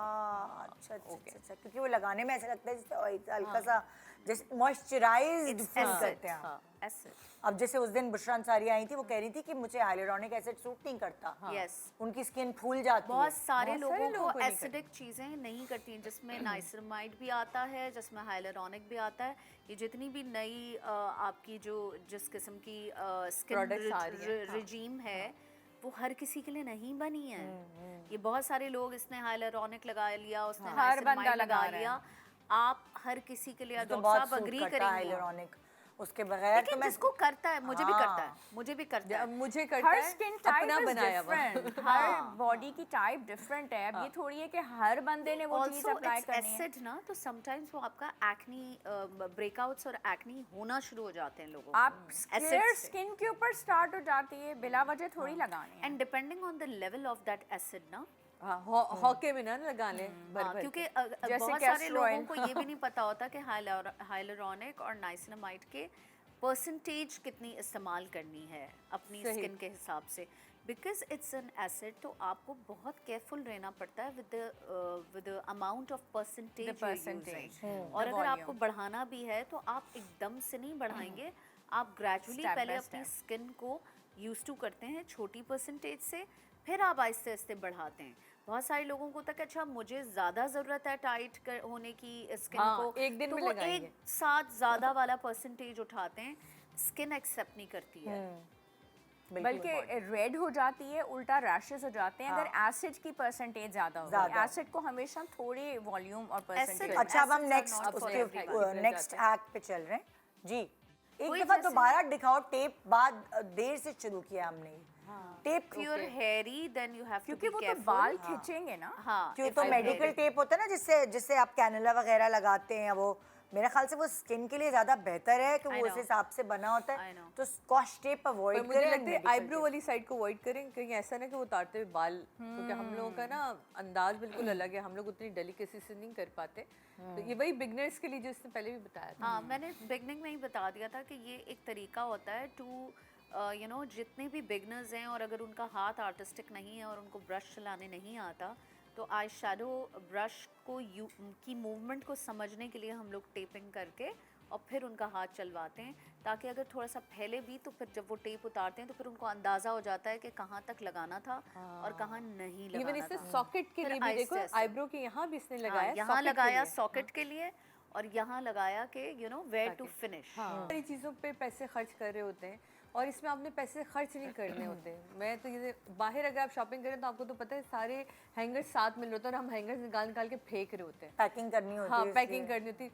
अच्छा अच्छा अच्छा, क्योंकि वो लगाने में ऐसा लगता है जैसे हल्का सा जैसे मॉइस्चराइज्ड It's फील acid. करते हैं आप। Acid. अब जैसे उस दिन बुशरा अंसारी आई थी, वो कह रही थी कि मुझे हाइलुरोनिक एसिड सूट नहीं करता। Yes. उनकी स्किन फूल जाती बहुत है। सारे बहुत सारे लोगों लोगों को को नहीं एसिडिक चीज़ें नहीं करती हैं, जिसमें नाइसरमाइड भी आता है, जिसमें हाइलुरोनिक भी आता है। ये जितनी भी नई आपकी जिस किस्म की स्किन Products आ रही हैं, रिजीम है वो हर किसी के लिए नहीं बनी है। ये बहुत सारे लोग, इसने हाइलुरोनिक लगा लिया, उसने हर बंदा नाइसरमाइड लगा लगा रहा है। लिया। आप हर किसी के लिए, तो डॉक्टर बहुत साहब सूट अग्री करता है करेंगे, हाइलुरोनिक। उसके बगैर तो लेकिन मैं जिसको करता है, मुझे भी करता हाँ। है, मुझे भी करता है। अब मुझे करता हर है स्किन टाइप अपना इज बनाया हुआ। डिफरेंट। हर बॉडी की टाइप डिफरेंट है। अब ये थोड़ी है कि हर बंदे ने वो चीज Also, अप्लाई it's करनी है। acid ना, तो sometimes वो आपका एक्नी ब्रेकआउट्स और एक्नी होना शुरू हो जाते हैं लोगों आप स्किन के ऊपर स्टार्ट हो जाती है, बिला वजह थोड़ी लगानी है। And depending on the level of that acid ना, हाँ, हॉके में ना लगा लें भर भर क्योंकि के। जैसे बहुत सारे castor लोगों oil। को ये भी नहीं पता होता कि हाइलुरोनिक और नाइसिनामाइड के परसेंटेज कितनी इस्तेमाल करनी है अपनी सही। स्किन के हिसाब से। बिकॉज इट्स एन एसिड, तो आपको बहुत केयरफुल रहना पड़ता है with the amount of percentage percentage, और अगर आपको बढ़ाना भी है तो आप एकदम से नहीं बढ़ाएंगे, आप ग्रेजुअली Step पहले by अपनी step. स्किन को यूज टू करते हैं छोटी परसेंटेज से, फिर आप आहिस्ते आहिस्ते बढ़ाते हैं। बहुत सारे लोगों को तक अच्छा मुझे ज़्यादा ज़रूरत है टाइट होने की स्किन हाँ, को, एक दिन तो में वो लगाएंगे। एक साथ ज़्यादा वाला परसेंटेज उठाते हैं, स्किन एक्सेप्ट नहीं करती है। बल्कि रेड हो जाती है, उल्टा रैशेस हो जाते हैं अगर एसिड की परसेंटेज ज्यादा हो। ज्यादा। एसिड को हमेशा थोड़ी वॉल्यूम और परसेंटेज। अच्छा अब हम Acids are next not for उसके everyone. नेक्स्ट एक्ट पे चल रहे हैं जी। एक कोई दफा जैसे- दोबारा दिखाओ टेप, बाद देर से शुरू किया हमने tape If you're hairy, then you have to क्योंकि be वो तो careful. बाल खींचेंगे ना। हाँ, क्यों if तो you're मेडिकल hairy. टेप होता है ना जिससे आप कैनुला वगैरह लगाते हैं, वो मेरे ख्याल से वो स्किन के लिए ज्यादा बेहतर है कि I वो उस know. हिसाब से बना होता I है। know. तो स्कॉच टेप पर अवॉइड मुझे करें। लगता है medical आईब्रो tape। वाली साइड को अवॉइड करें, कहीं ऐसा ना कि वो उतारते हुए बाल, क्योंकि हम लोगों का ना अंदाज बिल्कुल अलग है, हम लोग उतनी डेलिकेसी से नहीं कर पाते। तो ये वही बिगनर्स के लिए जो इसने पहले भी बताया था। हाँ, मैंने बिगनिंग में ही बता दिया था कि ये एक तरीका होता है टू जितने भी बिगनर्स हैं और अगर उनका हाथ आर्टिस्टिक नहीं है और उनको ब्रश चलाने नहीं आता, तो आई शैडो ब्रश को की मूवमेंट को समझने के लिए हम लोग टेपिंग करके और फिर उनका हाथ चलवाते हैं, ताकि अगर थोड़ा सा फैले भी तो फिर जब वो टेप उतारते हैं तो फिर उनको अंदाज़ा हो जाता है कि कहाँ तक लगाना था और कहाँ नहीं इवन लगाना इसने था। सॉकेट के फिर लिए भी देखो, आहिस्ते-आहिस्ते। आईब्रो के यहाँ भी इसने लगाया, हाँ, यहाँ socket के लगाया लिए। सॉकेट के लिए और यहाँ लगाया कि वेयर टू फिनिश। सारी चीज़ों पे पैसे खर्च कर रहे होते हैं, और इसमें आपने पैसे खर्च नहीं करने होते। मैं तो ये बाहर अगर आप शॉपिंग करें तो आपको तो पता है सारे हैंगर्स साथ मिल रहे होते हैं और हम हैंगर्स निकाल निकाल के फेंक रहे होते हैं। पैकिंग करनी होती हाँ है पैकिंग करनी होती।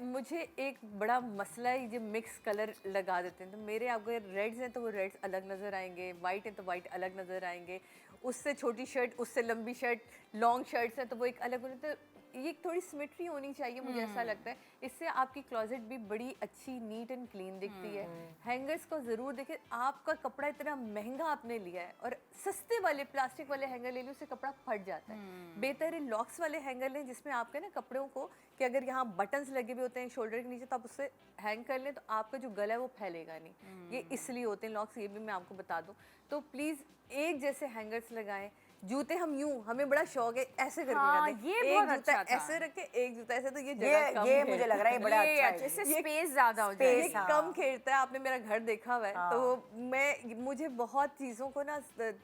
मुझे एक बड़ा मसला है ये मिक्स कलर लगा देते हैं। तो मेरे अगर रेड्स हैं तो वो रेड्स अलग नज़र आएंगे, वाइट है तो वाइट अलग नज़र आएंगे, उससे छोटी शर्ट उससे लंबी शर्ट, लॉन्ग शर्ट्स हैं तो वो एक अलग होते हैं। ये थोड़ी सिमेट्री होनी चाहिए मुझे ऐसा लगता है। इससे आपकी क्लोजेट भी बड़ी अच्छी नीट एंड क्लीन दिखती है। हैंगर्स को ज़रूर देखें। आपका कपड़ा इतना महंगा आपने लिया है और सस्ते वाले प्लास्टिक वाले हैंगर ले लो, उससे कपड़ा फट जाता है। बेहतर है लॉक्स वाले हैंगर लें जिसमें आपके ना कपड़ों को कि अगर यहाँ बटन्स लगे हुए होते हैं शोल्डर के नीचे तो आप उससे हैंग कर लें तो आपका जो गला है वो फैलेगा नहीं। ये इसलिए होते हैं लॉक्स, ये भी मैं आपको बता दूँ। तो प्लीज़ एक जैसे हैंगर्स लगाएं। जूते हम यूं, हमें बड़ा शौक है ऐसे करके हाँ, रखें। ये एक बहुत जूता अच्छा था। ऐसे रखे, एक जूता ऐसे, तो ये जगह कम ये है। मुझे लग रहा है ये बड़ा ये अच्छा अच्छे है। से स्पेस ज्यादा हो जाए। ये कम खेलता है। आपने मेरा घर देखा हुआ है तो मुझे बहुत चीज़ों को ना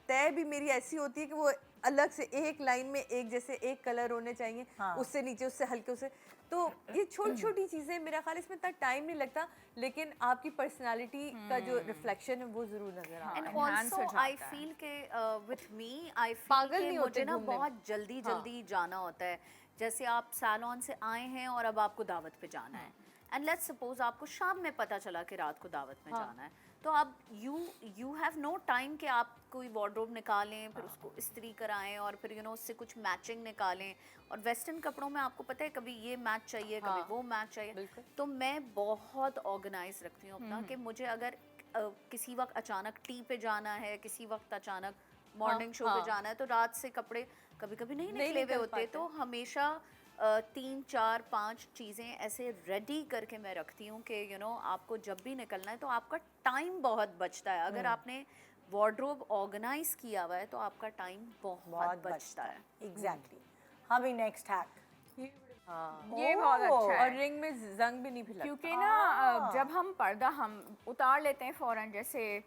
तय भी मेरी ऐसी होती है कि वो अलग से एक लाइन में एक जैसे एक कलर होने चाहिए, उससे नीचे उससे हल्के उससे। तो ये छोटी छोटी चीज़ें मेरा ख्याल इसमें इतना टाइम नहीं लगता, लेकिन आपकी पर्सनालिटी का जो रिफ्लेक्शन है वो ज़रूर नजर आता है। एंड enhance हो ऑल्सो आई जाता है। फील के विथ मी आई फील पागल कि नहीं मुझे होते ना घूमने में। बहुत जल्दी जल्दी जाना होता है। जैसे आप सैलून से आए हैं और अब आपको दावत पे जाना है, एंड लेट्स सपोज आपको शाम में पता चला कि रात को दावत में जाना है, तो अब यू हैव नो टाइम कि आप कोई वार्डरोब निकालें, फिर उसको इस्त्री कराएं और फिर उससे कुछ मैचिंग निकालें। और वेस्टर्न कपड़ों में आपको पता है कभी ये मैच चाहिए, कभी वो मैच चाहिए। तो मैं बहुत ऑर्गेनाइज रखती हूँ अपना कि मुझे अगर किसी वक्त अचानक टी पे जाना है, किसी वक्त अचानक मॉर्निंग शो पे जाना है, तो रात से कपड़े कभी कभी नहीं निकले हुए होते, तो हमेशा 3, 4, 5 चीज़ें ऐसे रेडी करके मैं रखती हूँ कि आपको जब भी निकलना है तो आपका टाइम बहुत बचता है। अगर आपने वार्डरोब ऑर्गेनाइज किया हुआ है तो आपका टाइम बहुत बचता है। एग्जैक्टली। हाँ भी नेक्स्ट हैक। ये बहुत अच्छा है। और रिंग में जंग भी नहीं फिर लगता। क्योंकि ना जब हम पर्दा हम उतार लेते हैं फ़ौरन, जैसे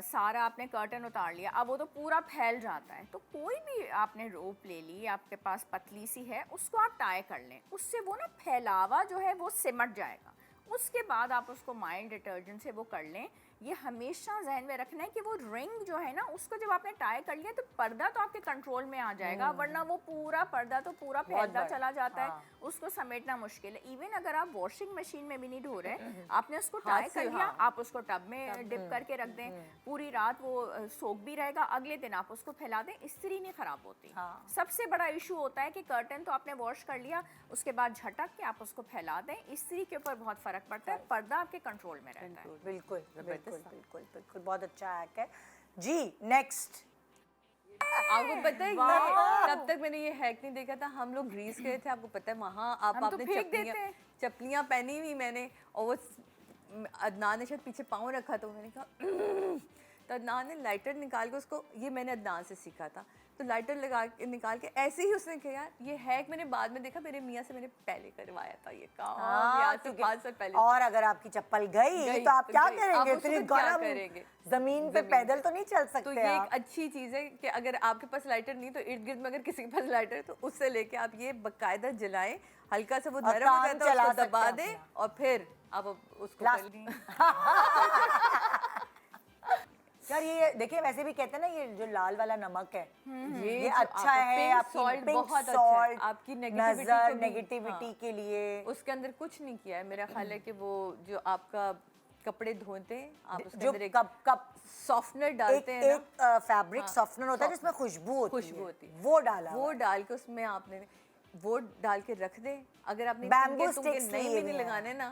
सारा आपने कर्टन उतार लिया, अब वो तो पूरा फैल जाता है। तो कोई भी आपने रोप ले ली, आपके पास पतली सी है, उसको आप टाई कर लें, उससे वो ना फैलावा जो है वो सिमट जाएगा। उसके बाद आप उसको माइल्ड डिटर्जेंट से वो कर लें। ये हमेशा जहन में रखना है कि वो रिंग जो है ना उसको जब आपने टाई कर लिया तो पर्दा तो आपके कंट्रोल में आ जाएगा, वरना वो पूरा पर्दा तो पूरा फैलता चला जाता है, उसको समेटना मुश्किल है। इवन अगर आप वॉशिंग मशीन में भी नहीं धो रहे, आपने उसको टाई कर लिया, आप उसको टब में डिप करके रख दें, पूरी रात वो सोख भी रहेगा, अगले दिन आप उसको फैला दें, इस्त्री नहीं खराब होती। सबसे बड़ा इशू होता है कि कर्टन तो आपने वॉश कर लिया, उसके बाद झटक के आप उसको फैला दें, इस्त्री के ऊपर बहुत फर्क पड़ता है, पर्दा आपके कंट्रोल में रहता है। बिल्कुल बिल्कुल बिल्कुल बिल्कुल, बहुत अच्छा हैक है जी। नेक्स्ट। आपको पता है ये तब तक मैंने ये हैक नहीं देखा था। हम लोग ग्रीस गए थे, आपको पता है वहाँ हम तो आपने फेंक देते हैं। चप्पलियाँ पहनी हुई मैंने, और वो अदनान ने शायद पीछे पाँव रखा, तो मैंने कहा तो अदनान ने लाइटर निकाल के उसको, ये मैंने अदनान से सीखा था, तो लाइटर लगा के निकाल के ऐसे ही उसने किया। ये हैक मैंने बाद में देखा, मेरे मियाँ से मैंने पहले करवाया था ये काम, आज से 5 साल पहले। और अगर आपकी चप्पल गई तो आप क्या करेंगे? आप इतनी उसको क्या गरम करेंगे? जमीन पे पैदल तो नहीं चल तो सकते ये आप। एक अच्छी चीज़ है कि अगर आपके पास लाइटर नहीं तो इर्द गिर्द में अगर किसी के पास लाइटर है तो उससे लेके आप ये बाकायदा जलाएं, हल्का सा वो और नरम हो काम जाता है, चला उसको दबा सकते हैं दें और फिर आप उसको यार ये देखिए, वैसे भी कहते हैं ना ये जो लाल वाला नमक है ये जो अच्छा है पिंक आपकी सॉल्ट पिंक बहुत अच्छा है, सॉल्ट, आपकी नेगेटिविटी नजर को भी- नेगेटिविटी के लिए। उसके अंदर कुछ नहीं किया है। मेरा ख्याल है कि वो जो आपका कपड़े धोते हैं आप उसके जो अंदर एक कप सॉफ्टनर एक डालते हैं ना, एक फैब्रिक सॉफ्टनर होता है जिसमें खुशबू होती है, वो डाला वो डाल के उसमें आपने वो डाल के रख दें। अगर आपने Bamboo तुमके sticks नए लिए में हुए नहीं हैं। लगाने ना,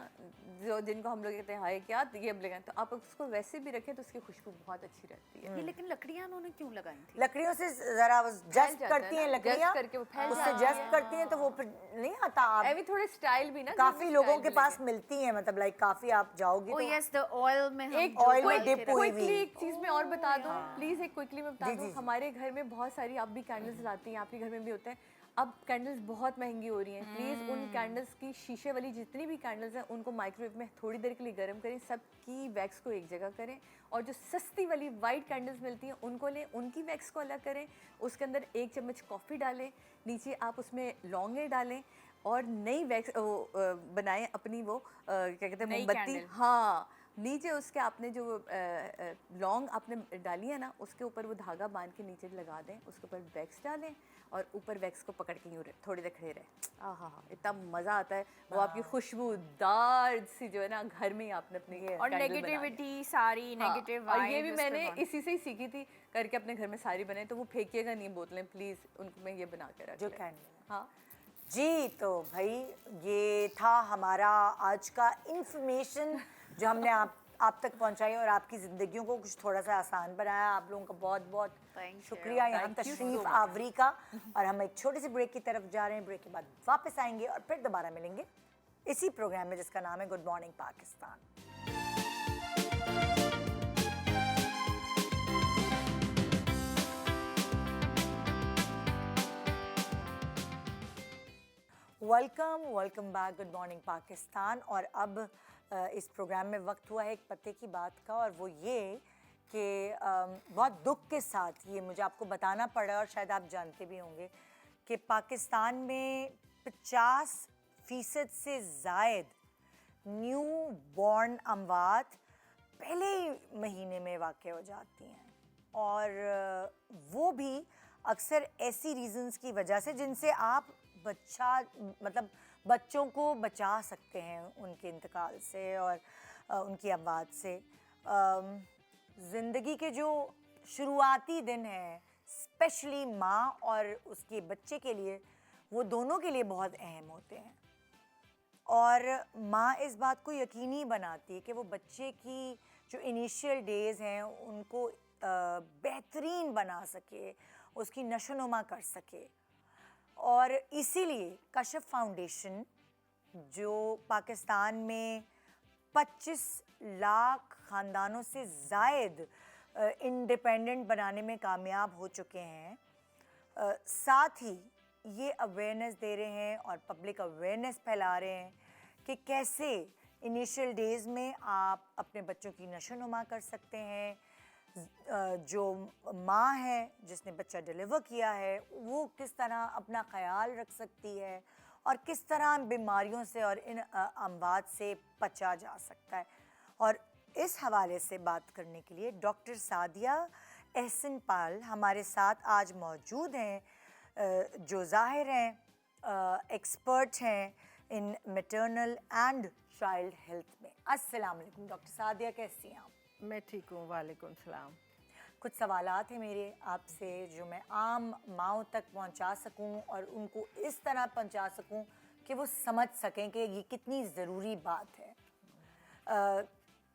जो जिनको हम लोग कहते हैं हाय क्या तो ये अब लगाएं, तो आप उसको वैसे भी रखें तो उसकी खुशबू बहुत अच्छी रहती है। ये लेकिन लकड़ियाँ उन्होंने क्यों लगाई थी? लकड़ियों से जरा जस्ट जाता है करती हैं ना, लकड़ियाँ, जस्ट करके वो फैल उससे जाती जस्ट करती हैं तो वो फिर नहीं आता। आप ऐवी थोड़े स्टाइल भी ना, काफी लोगों के पास मिलती हैं, मतलब लाइक काफी आप जाओगी ओ तो यस, द ऑयल में हम एक जो oil में डालते dip रहते हुई हैं। हुई। क्विकली एक चीज मैं और बता दूं, प्लीज एक क्विकली में बता जी, दूं। जी, जी। हमारे घर में बहुत सारी आप भी कैंडल्स लाती हैं, आपके घर में भी होते हैं। अब कैंडल्स बहुत महंगी हो रही हैं, प्लीज़ उन कैंडल्स की शीशे वाली जितनी भी कैंडल्स हैं उनको माइक्रोवेव में थोड़ी देर के लिए गर्म करें, सबकी वैक्स को एक जगह करें, और जो सस्ती वाली वाइट कैंडल्स मिलती हैं उनको लें, उनकी वैक्स को अलग करें, उसके अंदर 1 चम्मच कॉफ़ी डालें, नीचे आप उसमें लौंगे डालें और नई वैक्स बनाएं अपनी, वो क्या कहते हैं नई मोमबत्ती, candle। हाँ नीचे उसके आपने जो लौंग आपने डाली है ना, उसके ऊपर वो धागा बांध के नीचे लगा दें, उसके ऊपर वैक्स डालें और ऊपर वैक्स को पकड़ के यूँ थोड़ी देर खड़े रहे। आहा हा, इतना मज़ा आता है। वो आपकी खुशबूदार सी जो है ना, घर में ही आपने अपनी और candle बना ली। नेगेटिविटी सारी हाँ, नेगेटिव और ये भी मैंने इसी से ही सीखी थी करके अपने घर में सारी बनाई। तो वो फेंकिएगा नहीं बोतलें प्लीज़, उनको मैं ये बना के रख जो लें। कैंडल। हाँ जी, तो भाई ये था हमारा आज का इंफॉर्मेशन जो हमने आप तक पहुंचाई और आपकी ज़िंदगियों को कुछ थोड़ा सा आसान बनाया। आप लोगों का बहुत बहुत शुक्रिया यहाँ Thank you तशरीफ so much. आवरी का। और हम एक छोटे से ब्रेक की तरफ जा रहे हैं। ब्रेक के बाद वापस आएंगे और फिर दोबारा मिलेंगे इसी प्रोग्राम में जिसका नाम है good morning Pakistan. Welcome back good morning Pakistan. और अब इस प्रोग्राम में वक्त हुआ है एक पते की बात का, और वो ये कि बहुत दुख के साथ ये मुझे आपको बताना पड़ा, और शायद आप जानते भी होंगे कि पाकिस्तान में 50% से ज़ायद न्यू बॉर्न अमवात पहले ही महीने में वाक़ हो जाती हैं, और वो भी अक्सर ऐसी रीज़न्स की वजह से जिनसे आप बच्चों को बचा सकते हैं उनके इंतकाल से और उनकी अमवात से। ज़िंदगी के जो शुरुआती दिन हैं, स्पेशली माँ और उसके बच्चे के लिए, वो दोनों के लिए बहुत अहम होते हैं। और माँ इस बात को यकीनी बनाती है कि वो बच्चे की जो इनिशियल डेज़ हैं उनको बेहतरीन बना सके, उसकी नशोनुमा कर सके। और इसीलिए कशफ फाउंडेशन, जो पाकिस्तान में 25 लाख ख़ानदानों से ज़ायद इंडिपेंडेंट बनाने में कामयाब हो चुके हैं, साथ ही ये अवेयरनेस दे रहे हैं और पब्लिक अवेयरनेस फैला रहे हैं कि कैसे इनिशियल डेज़ में आप अपने बच्चों की नशोनुमा कर सकते हैं। जो माँ है जिसने बच्चा डिलीवर किया है, वो किस तरह अपना ख्याल रख सकती है और किस तरह बीमारियों से और इन अमवात से बचा जा सकता है। और इस हवाले से बात करने के लिए डॉक्टर सादिया एहसन पाल हमारे साथ आज मौजूद हैं, जो ज़ाहिर हैं एक्सपर्ट हैं इन मैटरनल एंड चाइल्ड हेल्थ में। अस्सलाम वालेकुम डॉक्टर सादिया, कैसी हैं आप? मैं ठीक हूँ, वालेकुम सलाम। कुछ सवालात हैं मेरे आपसे जो मैं आम माँओं तक पहुँचा सकूँ और उनको इस तरह पहुँचा सकूँ कि वो समझ सकें कि ये कितनी ज़रूरी बात है।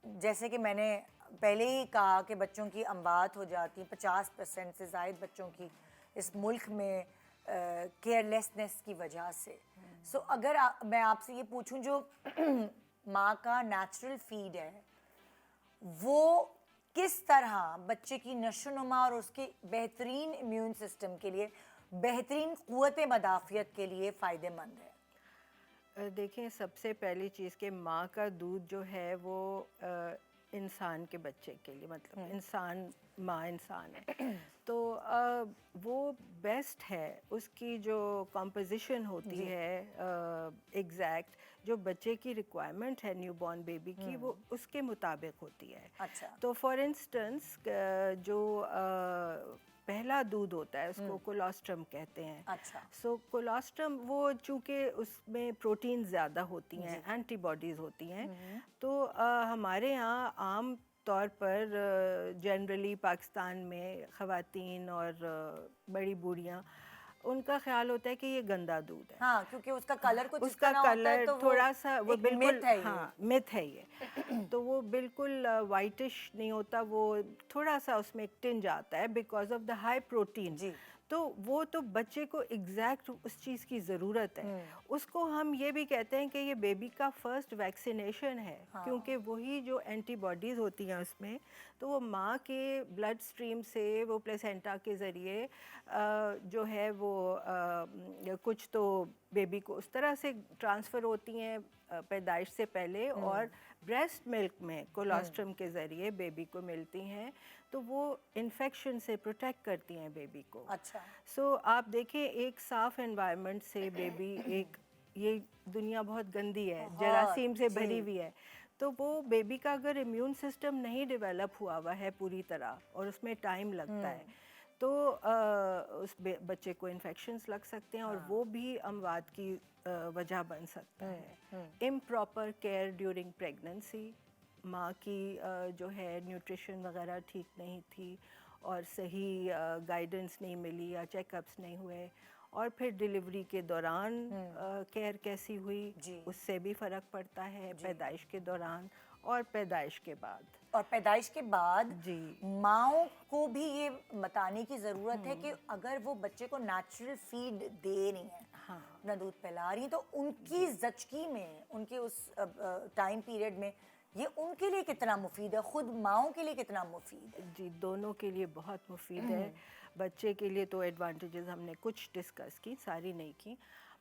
जैसे कि मैंने पहले ही कहा कि बच्चों की अमवात हो जाती है 50% से ज़ायद बच्चों की इस मुल्क में केयरलेसनेस की वजह से। सो अगर मैं आपसे ये पूछूं, जो माँ का नेचुरल फीड है वो किस तरह बच्चे की नशोनुमा और उसके बेहतरीन इम्यून सिस्टम के लिए, बेहतरीन क़ुव्वत मदाफ़ियत के लिए फ़ायदेमंद है? देखें, सबसे पहली चीज़ कि माँ का दूध जो है वो इंसान के बच्चे के लिए, मतलब इंसान, माँ इंसान है तो वो बेस्ट है। उसकी जो कंपोजिशन होती है एग्जैक्ट जो बच्चे की रिक्वायरमेंट है न्यूबॉर्न बेबी की, वो उसके मुताबिक होती है। अच्छा। तो फॉर इंस्टेंस जो पहला दूध होता है उसको कोलोस्ट्रम कहते हैं। अच्छा। सो कोलोस्ट्रम वो चूँकि उसमें प्रोटीन ज़्यादा होती हैं, एंटीबॉडीज़ होती हैं, तो हमारे यहाँ आम तौर पर जनरली पाकिस्तान में ख़वातीन और बड़ी बूढ़ियाँ, उनका ख्याल होता है कि ये गंदा दूध है। हाँ, क्योंकि उसका कलर कुछ उसका कलर तो थोड़ा सा वो बिल्कुल मिथ है ये। हाँ मिथ है ये तो वो बिल्कुल वाइटिश नहीं होता, वो थोड़ा सा उसमें एक टिंज आता है because of the high protein. जी। तो वो तो बच्चे को एग्जैक्ट उस चीज़ की ज़रूरत है। उसको हम ये भी कहते हैं कि ये बेबी का फर्स्ट वैक्सीनेशन है। हाँ। क्योंकि वही जो एंटीबॉडीज़ होती हैं उसमें, तो वो माँ के ब्लड स्ट्रीम से, वो प्लेसेंटा के ज़रिए जो है वो कुछ तो बेबी को उस तरह से ट्रांसफ़र होती हैं पैदाइश से पहले, और ब्रेस्ट मिल्क में कोलोस्ट्रम के ज़रिए बेबी को मिलती हैं, तो वो इन्फेक्शन से प्रोटेक्ट करती हैं बेबी को। अच्छा। सो आप देखें, एक साफ़ एनवायरनमेंट से बेबी, एक ये दुनिया बहुत गंदी है, जरासीम से भरी हुई है, तो वो बेबी का अगर इम्यून सिस्टम नहीं डेवलप हुआ है पूरी तरह और उसमें टाइम लगता है तो उस बच्चे को इन्फेक्शंस लग सकते हैं और वो भी अमवात की वजह बन सकता है। इम्प्रॉपर केयर ड्यूरिंग प्रेगनेंसी, माँ की जो है न्यूट्रिशन वगैरह ठीक नहीं थी और सही गाइडेंस नहीं मिली या चेकअप्स नहीं हुए, और फिर डिलीवरी के दौरान केयर कैसी हुई उससे भी फ़र्क पड़ता है, पैदाइश के दौरान और पैदाइश के बाद। और पैदाइश के बाद जी माँओं को भी ये बताने की ज़रूरत है कि अगर वो बच्चे को नेचुरल फीड दे रही हैं, अपना दूध पिला रही हैं, तो उनकी ज़चगी में, उनके उस टाइम पीरियड में ये उनके लिए कितना मुफीद है, खुद माँओं के लिए कितना मुफीद है? जी, दोनों के लिए बहुत मुफीद है। बच्चे के लिए तो एडवांटेजेस हमने कुछ डिस्कस की, सारी नहीं की।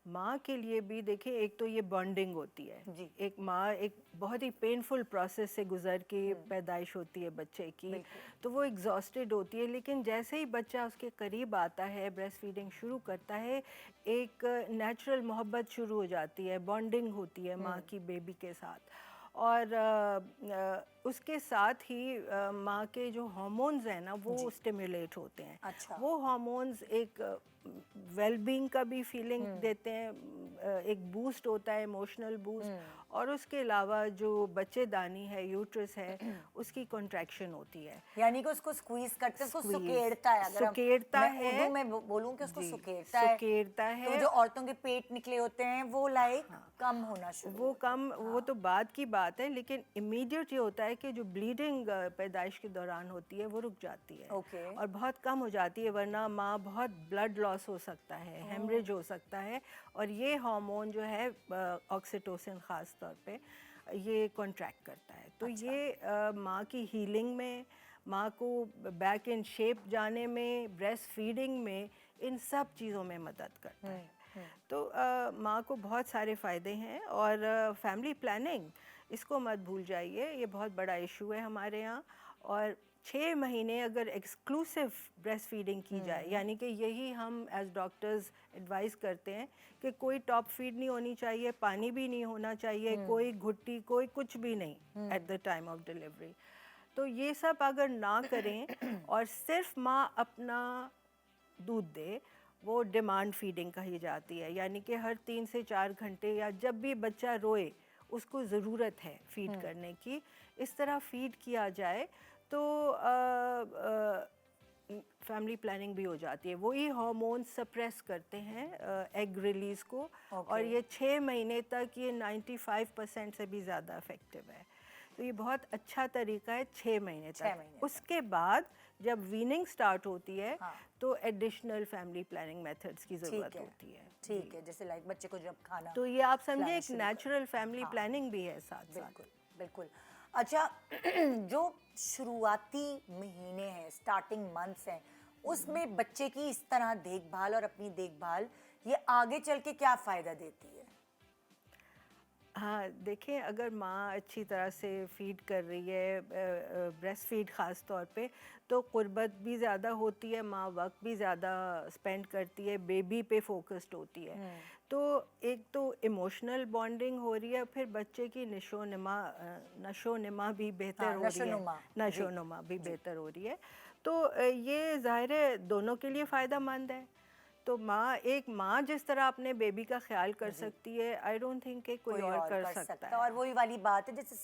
माँ के लिए भी देखिए, एक तो ये बॉन्डिंग होती है जी। एक माँ एक बहुत ही पेनफुल प्रोसेस से गुजर के पैदाइश होती है बच्चे की, तो वो एग्जॉस्टेड होती है, लेकिन जैसे ही बच्चा उसके करीब आता है, ब्रेस्ट फीडिंग शुरू करता है, एक नेचुरल मोहब्बत शुरू हो जाती है, बॉन्डिंग होती है माँ की बेबी के साथ। और उसके साथ ही माँ के जो हार्मोन्स हैं ना वो स्टिमुलेट होते हैं। अच्छा। वो हार्मोन्स एक वेलबींग का भी फीलिंग देते हैं, एक बूस्ट होता है, इमोशनल बूस्ट, और उसके अलावा जो बच्चेदानी है, यूट्रस है, उसकी कॉन्ट्रैक्शन होती है। यानी कि उसको स्क्वीज करते हैं, उसको Squeeze, सुकेड़ता है। अगर सुकेड़ता मैं है। उर्दू में बोलूं कि उसको जी, सुकेड़ता है, सुकेड़ता है। तो जो औरतों के पेट निकले होते हैं वो कम होना शुरू वो कम, वो तो बाद की बात है, लेकिन इमीडिएट ये होता है कि जो ब्लीडिंग पैदाइश के दौरान होती है वो रुक जाती है। ओके। और बहुत कम हो जाती है, वरना माँ बहुत ब्लड लॉस हो सकता है, हेमरेज हो सकता है, और ये हार्मोन जो है ऑक्सीटोसिन ख़ास तौर पे ये कॉन्ट्रैक्ट करता है। तो ये माँ की हीलिंग में, माँ को बैक इन शेप जाने में, ब्रेस्ट फीडिंग में, इन सब चीज़ों में मदद करता है। तो माँ को बहुत सारे फ़ायदे हैं। और फैमिली प्लानिंग, इसको मत भूल जाइए, ये बहुत बड़ा इशू है हमारे यहाँ। और 6 महीने अगर एक्सक्लूसिव ब्रेस्ट फीडिंग की जाए, यानी कि यही हम एज डॉक्टर्स एडवाइस करते हैं कि कोई टॉप फीड नहीं होनी चाहिए, पानी भी नहीं होना चाहिए, कोई घुट्टी, कोई कुछ भी नहीं at the time of delivery. तो ये सब अगर ना करें और सिर्फ माँ अपना दूध दे, वो डिमांड फीडिंग कही जाती है, यानी कि हर 3 से 4 घंटे या जब भी बच्चा रोए उसको ज़रूरत है फीड करने की, इस तरह फीड किया जाए तो फैमिली प्लानिंग भी हो जाती है। वही हार्मोन सप्रेस करते हैं एग रिलीज़ को, और ये 6 महीने तक ये 95% से भी ज़्यादा इफ़ेक्टिव है। तो ये बहुत अच्छा तरीका है 6 महीने तक। उसके बाद जब वीनिंग स्टार्ट होती है तो एडिशनल फैमिली प्लानिंग मेथड्स की ज़रूरत होती है। ठीक है, जैसे लाइक बच्चे को जब खाना, तो ये आप समझे एक नेचुरल फैमिली प्लानिंग भी है साथ साथ। बिल्कुल बिल्कुल। अच्छा, जो शुरुआती महीने हैं, स्टार्टिंग मंथ्स हैं, उसमें बच्चे की इस तरह देखभाल और अपनी देखभाल ये आगे चल के क्या फ़ायदा देती है? हाँ, देखें, अगर माँ अच्छी तरह से फीड कर रही है, ब्रेस्ट फीड ख़ास तौर पे, तो क़ुर्बत भी ज़्यादा होती है, माँ वक्त भी ज़्यादा स्पेंड करती है, बेबी पे फोकस्ड होती है। तो एक तो इमोशनल बॉन्डिंग हो रही है, फिर बच्चे की नशोनुमा भी बेहतर हो रही है, नशोनुमा भी बेहतर हो रही है। तो ये ज़ाहिर है दोनों के लिए फ़ायदेमंद है। तो एक माँ जिस तरह अपने बेबी का ख्याल कर सकती है, आई डोंट थिंक कि कोई और कर सकता है। और वही वाली बात है, जैसे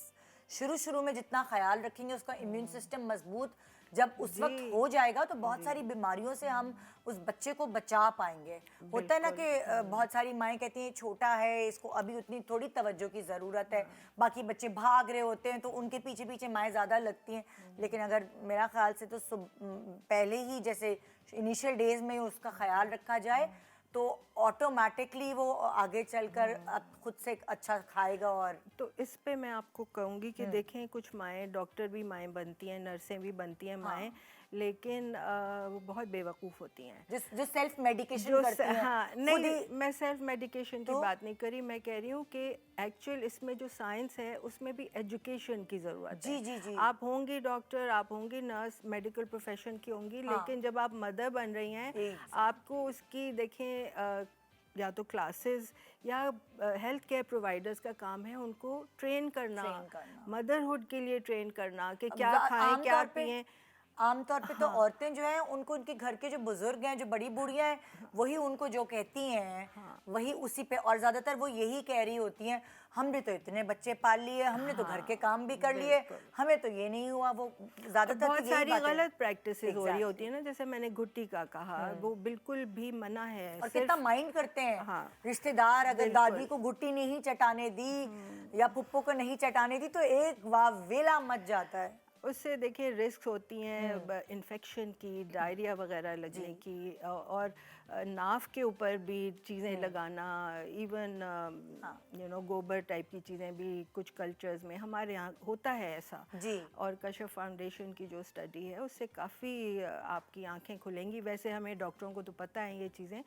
शुरू में जितना ख्याल रखेंगे, उसका इम्यून सिस्टम मजबूत जब उस वक्त हो जाएगा, तो बहुत सारी बीमारियों से हम उस बच्चे को बचा पाएंगे। होता है ना कि बहुत सारी माएँ कहती हैं छोटा है, इसको अभी उतनी थोड़ी तवज्जो की ज़रूरत है, बाकी बच्चे भाग रहे होते हैं तो उनके पीछे पीछे माएँ ज़्यादा लगती हैं। लेकिन अगर मेरा ख्याल से तो पहले ही जैसे इनिशियल डेज में उसका ख्याल रखा जाए तो ऑटोमेटिकली वो आगे चलकर अब खुद से अच्छा खाएगा। और तो इस पे मैं आपको कहूँगी कि देखें, कुछ माएँ डॉक्टर भी माएँ बनती हैं, नर्सें भी बनती हैं माएँ, लेकिन वो बहुत बेवकूफ़ होती हैं जो सेल्फ मेडिकेशन करती हैं। हाँ, नहीं, मैं सेल्फ मेडिकेशन की बात नहीं करी, मैं कह रही हूँ कि एक्चुअल इसमें जो साइंस है उसमें भी एजुकेशन की ज़रूरत है। जी। आप होंगी डॉक्टर, आप होंगी नर्स, मेडिकल प्रोफेशन की होंगी, लेकिन जब आप मदर बन रही हैं, आपको उसकी देखें या तो क्लासेस या हेल्थ केयर प्रोवाइडर्स का काम है उनको ट्रेन करना, मदरहुड के लिए ट्रेन करना कि क्या खाएं क्या पिएं। आमतौर पे तो औरतें जो हैं उनको उनके घर के जो बुजुर्ग हैं, जो बड़ी बूढ़ियां हैं, वही उनको जो कहती हैं वही उसी पे, और ज्यादातर वो यही कह रही होती हैं हमने तो इतने बच्चे पाल लिए, हमने तो घर के काम भी कर लिए, हमें तो ये नहीं हुआ। वो ज्यादातर बहुत सारी गलत प्रैक्टिसेस हो रही होती है ना, जैसे मैंने घुट्टी का कहा, वो बिल्कुल भी मना है। और कितना माइंड करते हैं रिश्तेदार, अगर दादी को घुट्टी नहीं चटाने दी या पुप्पो को नहीं चटाने दी तो एक वावेला मच जाता है। उससे देखिए रिस्क होती हैं इन्फेक्शन की, डायरिया वगैरह लगने की, और नाफ के ऊपर भी चीज़ें लगाना, इवन यू नो गोबर टाइप की चीज़ें भी कुछ कल्चर्स में हमारे यहाँ होता है ऐसा जी। और कश्यप फाउंडेशन की जो स्टडी है उससे काफ़ी आपकी आंखें खुलेंगी। वैसे हमें डॉक्टरों को तो पता है ये चीज़ें,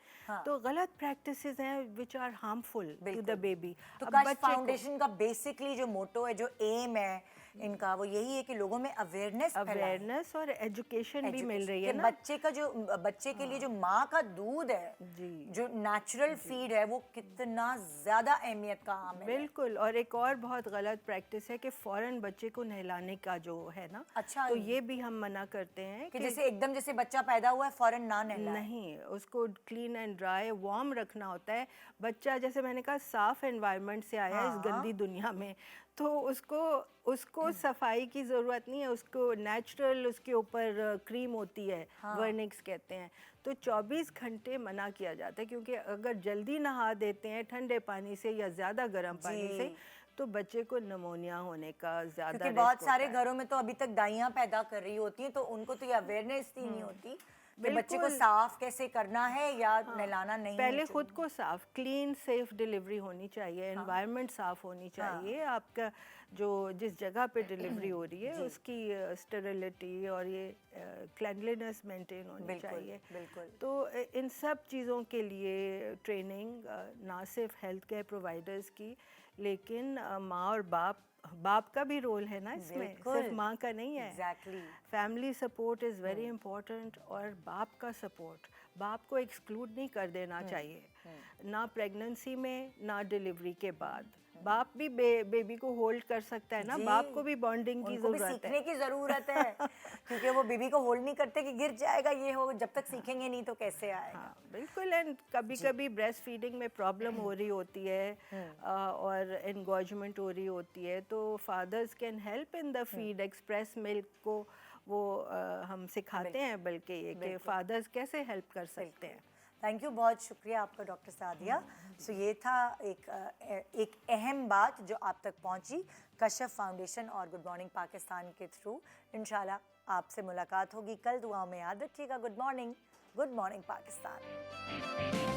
तो गलत प्रैक्टिसेस हैं which are harmful to the baby. तो कश्यप फाउंडेशन का बेसिकली जो मोटो है, जो एम है इनका, वो यही है कि लोगों में अवेयरनेस और एजुकेशन भी मिल रही है ना। बच्चे के लिए जो माँ का दूध है जी, जो नेचुरल फीड है, वो कितना ज्यादा अहमियत का हामिल है। बिल्कुल। और एक और बहुत गलत प्रैक्टिस है कि फौरन बच्चे को नहलाने का जो है ना, अच्छा, तो ये भी हम मना करते हैं कि जैसे एकदम जैसे बच्चा पैदा हुआ है फौरन ना नहलाएं। नहीं, उसको क्लीन एंड ड्राई वार्म रखना होता है। बच्चा जैसे मैंने कहा साफ एनवायरनमेंट से आया है इस गंदी दुनिया में, तो उसको सफाई की ज़रूरत नहीं है, उसको नेचुरल उसके ऊपर क्रीम होती है, वर्निक्स कहते हैं, तो 24 घंटे मना किया जाता है। क्योंकि अगर जल्दी नहा देते हैं ठंडे पानी से या ज़्यादा गर्म पानी से तो बच्चे को निमोनिया होने का ज़्यादा, क्योंकि बहुत सारे घरों में तो अभी तक दाइयाँ पैदा कर रही होती हैं, तो उनको तो ये अवेयरनेस ही नहीं होती कि बच्चे को साफ कैसे करना है या नहलाना नहीं। पहले खुद को साफ, क्लीन सेफ डिलीवरी होनी चाहिए, एनवायरनमेंट साफ होनी चाहिए, आपका जो जिस जगह पे डिलीवरी हो रही है उसकी स्टेरिलिटी और ये क्लेanलीनेस मेंटेन होनी चाहिए। तो इन सब चीज़ों के लिए ट्रेनिंग ना सिर्फ हेल्थ केयर प्रोवाइडर्स की, लेकिन माँ और बाप का भी रोल है ना इसमें, सिर्फ माँ का नहीं है। Family support is very important, और बाप का सपोर्ट, बाप को एक्सक्लूड नहीं कर देना चाहिए, ना प्रेगनेंसी में ना डिलीवरी के बाद। बाप भी बेबी को होल्ड कर सकता है ना, बाप को भी बॉन्डिंग की ज़रूरत है, सीखने की ज़रूरत है क्योंकि वो बेबी को होल्ड नहीं करते कि गिर जाएगा, ये हो, जब तक सीखेंगे नहीं तो कैसे आएगा। हाँ, बिल्कुल। एंड कभी कभी ब्रेस्ट फीडिंग में प्रॉब्लम हो रही होती है और एनगॉजमेंट हो रही होती है, तो fathers can help in the feed. Express milk को वो हम सिखाते हैं बल्कि ये कि फादर्स कैसे हेल्प कर सकते हैं। थैंक यू, बहुत शुक्रिया आपका डॉक्टर सादिया। सो ये था एक अहम बात जो आप तक पहुंची कश्यप फाउंडेशन और गुड मॉर्निंग पाकिस्तान के थ्रू। इंशाल्लाह आपसे मुलाकात होगी कल। दुआओं में याद रखिएगा। Good morning Pakistan.